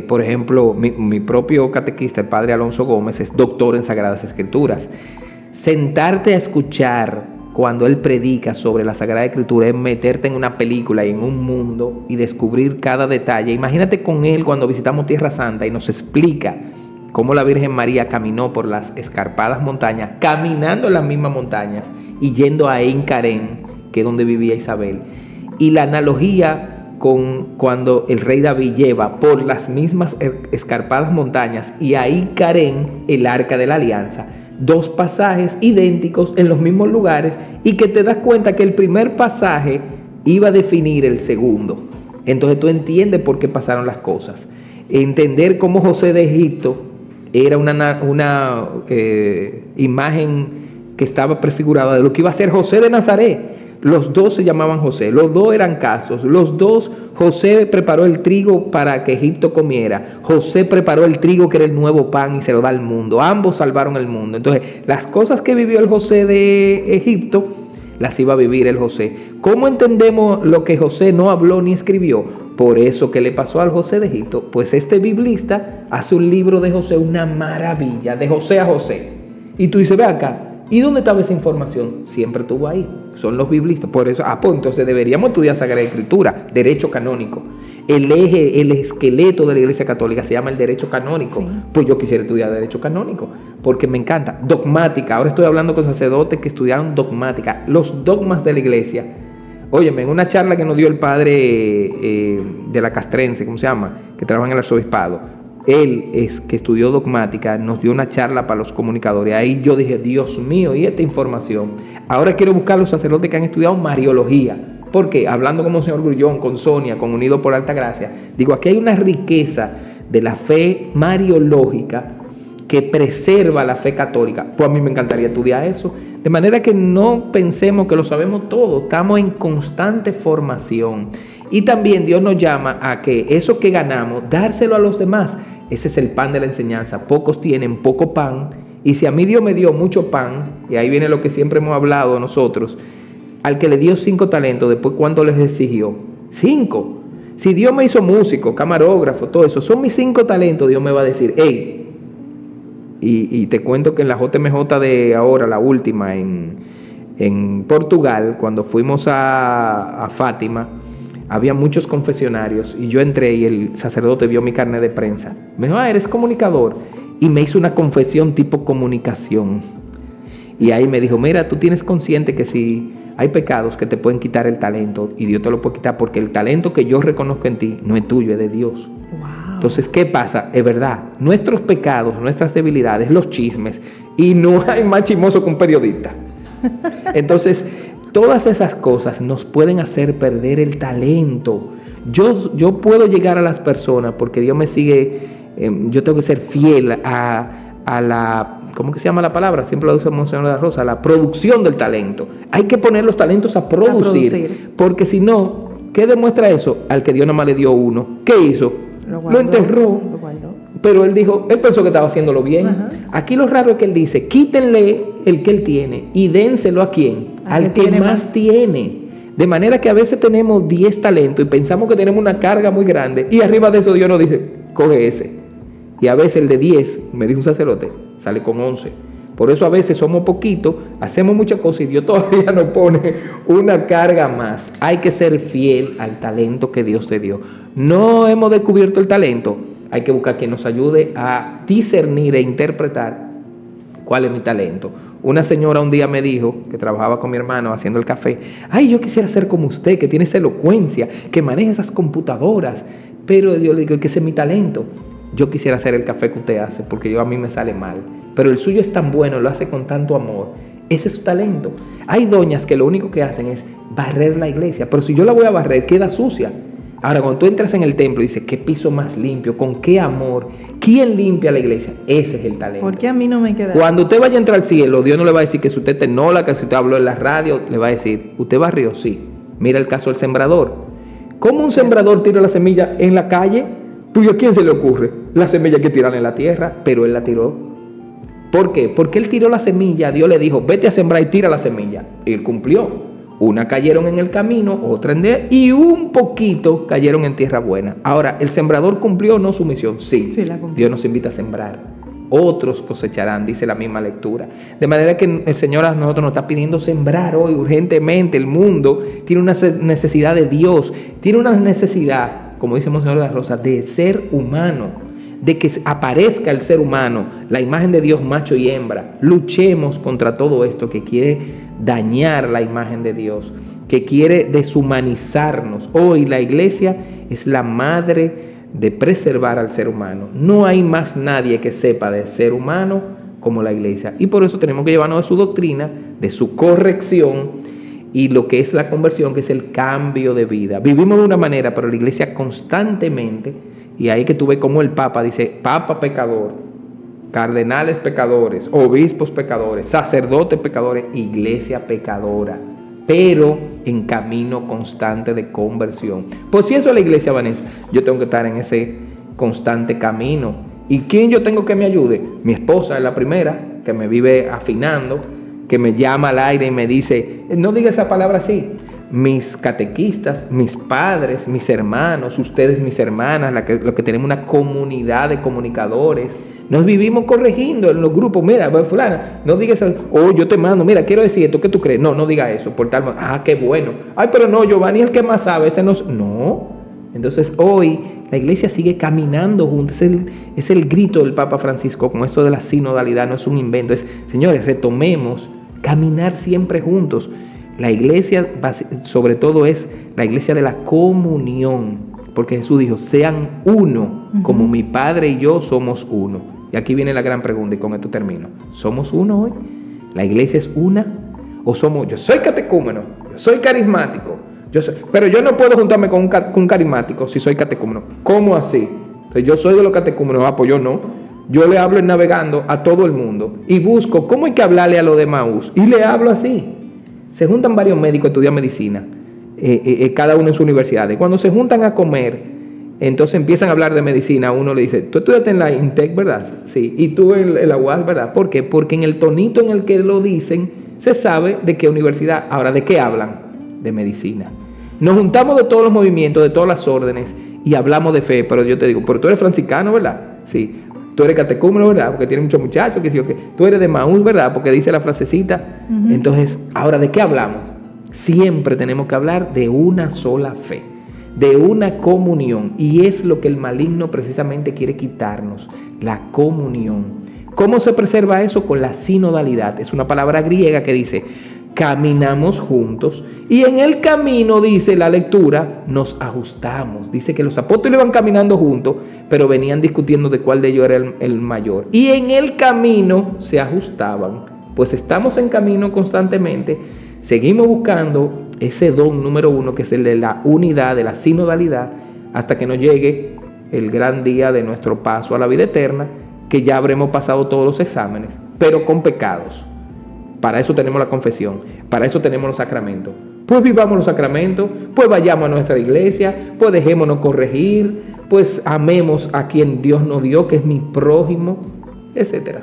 por ejemplo, mi propio catequista, el padre Alonso Gómez, es doctor en Sagradas Escrituras. Sentarte a escuchar cuando él predica sobre la Sagrada Escritura es meterte en una película y en un mundo y descubrir cada detalle. Imagínate con él cuando visitamos Tierra Santa y nos explica cómo la Virgen María caminó por las escarpadas montañas, caminando en las mismas montañas y yendo a En Carén, que es donde vivía Isabel. Y la analogía con cuando el rey David lleva por las mismas escarpadas montañas y ahí Carén, el Arca de la Alianza. 2 pasajes idénticos en los mismos lugares y que te das cuenta que el primer pasaje iba a definir el segundo. Entonces tú entiendes por qué pasaron las cosas. Entender cómo José de Egipto era una imagen que estaba prefigurada de lo que iba a ser José de Nazaret. Los 2 se llamaban José, los 2 eran casos, los 2, José preparó el trigo para que Egipto comiera, José preparó el trigo que era el nuevo pan y se lo da al mundo, ambos salvaron el mundo. Entonces, las cosas que vivió el José de Egipto, las iba a vivir el José. ¿Cómo entendemos lo que José no habló ni escribió? Por eso, ¿qué le pasó al José de Egipto? Pues este biblista hace un libro de José, una maravilla, de José a José. Y tú dices, ve acá, ¿y dónde estaba esa información? Siempre estuvo ahí. Son los biblistas. Por eso, pues entonces deberíamos estudiar Sagrada Escritura, derecho canónico. El eje, el esqueleto de la Iglesia Católica se llama el derecho canónico. Sí. Pues yo quisiera estudiar derecho canónico, porque me encanta. Dogmática. Ahora estoy hablando con sacerdotes que estudiaron dogmática. Los dogmas de la Iglesia. Óyeme, en una charla que nos dio el padre de la Castrense, ¿cómo se llama? Que trabaja en el arzobispado. Él, que estudió dogmática, nos dio una charla para los comunicadores. Ahí yo dije, Dios mío, ¿y esta información? Ahora quiero buscar los sacerdotes que han estudiado Mariología. ¿Por qué? Hablando con Monseñor Grullón, con Sonia, con Unidos por la Alta Gracia. Digo, aquí hay una riqueza de la fe mariológica que preserva la fe católica. Pues a mí me encantaría estudiar eso. De manera que no pensemos que lo sabemos todo. Estamos en constante formación. Y también Dios nos llama a que eso que ganamos, dárselo a los demás. Ese es el pan de la enseñanza. Pocos tienen poco pan. Y si a mí Dios me dio mucho pan, y ahí viene lo que siempre hemos hablado nosotros, al que le dio 5 talentos, después ¿cuánto les exigió? 5. Si Dios me hizo músico, camarógrafo, todo eso, son mis 5 talentos, Dios me va a decir, hey, y te cuento que en la JMJ de ahora, la última, en Portugal, cuando fuimos a Fátima, había muchos confesionarios y yo entré y el sacerdote vio mi carnet de prensa. Me dijo, eres comunicador. Y me hizo una confesión tipo comunicación. Y ahí me dijo, mira, tú tienes consciente que si hay pecados que te pueden quitar el talento y Dios te lo puede quitar porque el talento que yo reconozco en ti no es tuyo, es de Dios. Wow. Entonces, ¿qué pasa? Es verdad, nuestros pecados, nuestras debilidades, los chismes, y no hay más chismoso que un periodista. Entonces, todas esas cosas nos pueden hacer perder el talento. Yo puedo llegar a las personas porque Dios me sigue, yo tengo que ser fiel a ¿cómo que se llama la palabra? Siempre lo usa Monseñor de la Rosa, a la producción del talento. Hay que poner los talentos a producir. Porque si no, ¿qué demuestra eso? Al que Dios nada más le dio uno. ¿Qué hizo? Lo enterró. Lo guardó. Pero él pensó que estaba haciéndolo bien. Ajá. Aquí lo raro es que él dice, quítenle el que él tiene y dénselo ¿a quién? Al que más tiene. De manera que a veces tenemos 10 talentos y pensamos que tenemos una carga muy grande y arriba de eso Dios nos dice, coge ese. Y a veces el de 10, me dijo un sacerdote, sale con 11. Por eso a veces somos poquitos, hacemos muchas cosas y Dios todavía nos pone una carga más. Hay que ser fiel al talento que Dios te dio. No hemos descubierto el talento, hay que buscar quien nos ayude a discernir e interpretar cuál es mi talento. Una señora un día me dijo, que trabajaba con mi hermano haciendo el café, ay, yo quisiera ser como usted, que tiene esa elocuencia, que maneja esas computadoras, pero yo le digo que ese es mi talento. Yo quisiera hacer el café que usted hace, porque a mí me sale mal, pero el suyo es tan bueno, lo hace con tanto amor. Ese es su talento. Hay doñas que lo único que hacen es barrer la iglesia, pero si yo la voy a barrer, queda sucia. Ahora, cuando tú entras en el templo y dices, ¿qué piso más limpio? ¿Con qué amor? ¿Quién limpia la iglesia? Ese es el talento. ¿Por qué a mí no me queda? Cuando usted vaya a entrar al cielo, Dios no le va a decir que si usted tenola, que si usted habló en la radio, le va a decir, ¿usted barrió? Sí. Mira el caso del sembrador. ¿Cómo un sembrador tira la semilla en la calle? ¿Tú y a quién se le ocurre? La semilla hay que tirarla en la tierra, pero él la tiró. ¿Por qué? Porque él tiró la semilla, Dios le dijo, vete a sembrar y tira la semilla. Y él cumplió. Una cayeron en el camino, otra en tierra, y un poquito cayeron en tierra buena. Ahora, ¿el sembrador cumplió o no su misión? Sí, la cumplió. Dios nos invita a sembrar. Otros cosecharán, dice la misma lectura. De manera que el Señor a nosotros nos está pidiendo sembrar hoy urgentemente. El mundo tiene una necesidad de Dios, tiene una necesidad, como dice Monseñor de la Rosa, de ser humano, de que aparezca el ser humano, la imagen de Dios macho y hembra. Luchemos contra todo esto que quiere dañar la imagen de Dios, que quiere deshumanizarnos. Hoy la iglesia es la madre de preservar al ser humano. No hay más nadie que sepa de ser humano como la iglesia. Y por eso tenemos que llevarnos de su doctrina, de su corrección y lo que es la conversión, que es el cambio de vida. Vivimos de una manera, pero la iglesia constantemente, y ahí que tú ves como el Papa dice, Papa pecador, cardenales pecadores, obispos pecadores, sacerdotes pecadores, iglesia pecadora, pero en camino constante de conversión. Pues si eso es la iglesia, Vanessa, yo tengo que estar en ese constante camino. ¿Y quién yo tengo que me ayude? Mi esposa es la primera, que me vive afinando, que me llama al aire y me dice, no diga esa palabra así. Mis catequistas, mis padres, mis hermanos, ustedes mis hermanas, los que tenemos una comunidad de comunicadores, nos vivimos corrigiendo en los grupos. Mira, fulana, no digas eso. Oh, yo te mando, mira, quiero decir esto, ¿qué tú crees? No diga eso, por tal. Ah, qué bueno. Ay, pero no, Giovanni es el que más sabe, ese no. Entonces hoy la iglesia sigue caminando juntos. Es el grito del Papa Francisco con esto de la sinodalidad, no es un invento. Señores, retomemos, caminar siempre juntos. La iglesia, sobre todo, es la iglesia de la comunión, porque Jesús dijo, sean uno, como mi Padre y yo somos uno. Y aquí viene la gran pregunta, y con esto termino. ¿Somos uno hoy? ¿La iglesia es una? ¿O somos, yo soy catecúmeno, yo soy carismático, pero yo no puedo juntarme con un carismático si soy catecúmeno? ¿Cómo así? Entonces, yo soy de los catecúmenos, pues yo no. Yo le hablo en navegando a todo el mundo y busco cómo hay que hablarle a los de Maús, y le hablo así. Se juntan varios médicos a estudiar medicina, cada uno en su universidad. Y cuando se juntan a comer, entonces empiezan a hablar de medicina. Uno le dice, tú estudiaste en la INTEC, ¿verdad? Sí. Y tú en la UAS, ¿verdad? ¿Por qué? Porque en el tonito en el que lo dicen, se sabe de qué universidad. Ahora, ¿de qué hablan? De medicina. Nos juntamos de todos los movimientos, de todas las órdenes, y hablamos de fe. Pero yo te digo, pero tú eres franciscano, ¿verdad? Sí. Tú eres catecúmeno, ¿verdad? Porque tiene muchos muchachos, que sí, okay. Tú eres de Maús, ¿verdad? Porque dice la frasecita. Entonces, ahora, ¿de qué hablamos? Siempre tenemos que hablar de una sola fe, de una comunión. Y es lo que el maligno precisamente quiere quitarnos, la comunión. ¿Cómo se preserva eso? Con la sinodalidad. Es una palabra griega que dice, caminamos juntos, y en el camino, dice la lectura, nos ajustamos. Dice que los apóstoles iban caminando juntos, pero venían discutiendo de cuál de ellos era el mayor. Y en el camino se ajustaban. Pues estamos en camino constantemente, seguimos buscando ese don número 1, que es el de la unidad, de la sinodalidad, hasta que nos llegue el gran día de nuestro paso a la vida eterna, que ya habremos pasado todos los exámenes, pero con pecados. Para eso tenemos la confesión, para eso tenemos los sacramentos. Pues vivamos los sacramentos, pues vayamos a nuestra iglesia, pues dejémonos corregir, pues amemos a quien Dios nos dio, que es mi prójimo, etcétera.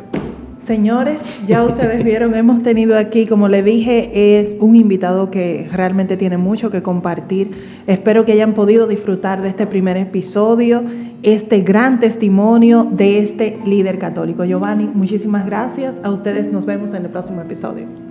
Señores, ya ustedes vieron, hemos tenido aquí, como le dije, es un invitado que realmente tiene mucho que compartir. Espero que hayan podido disfrutar de este primer episodio, este gran testimonio de este líder católico. Giovanni, muchísimas gracias. A ustedes nos vemos en el próximo episodio.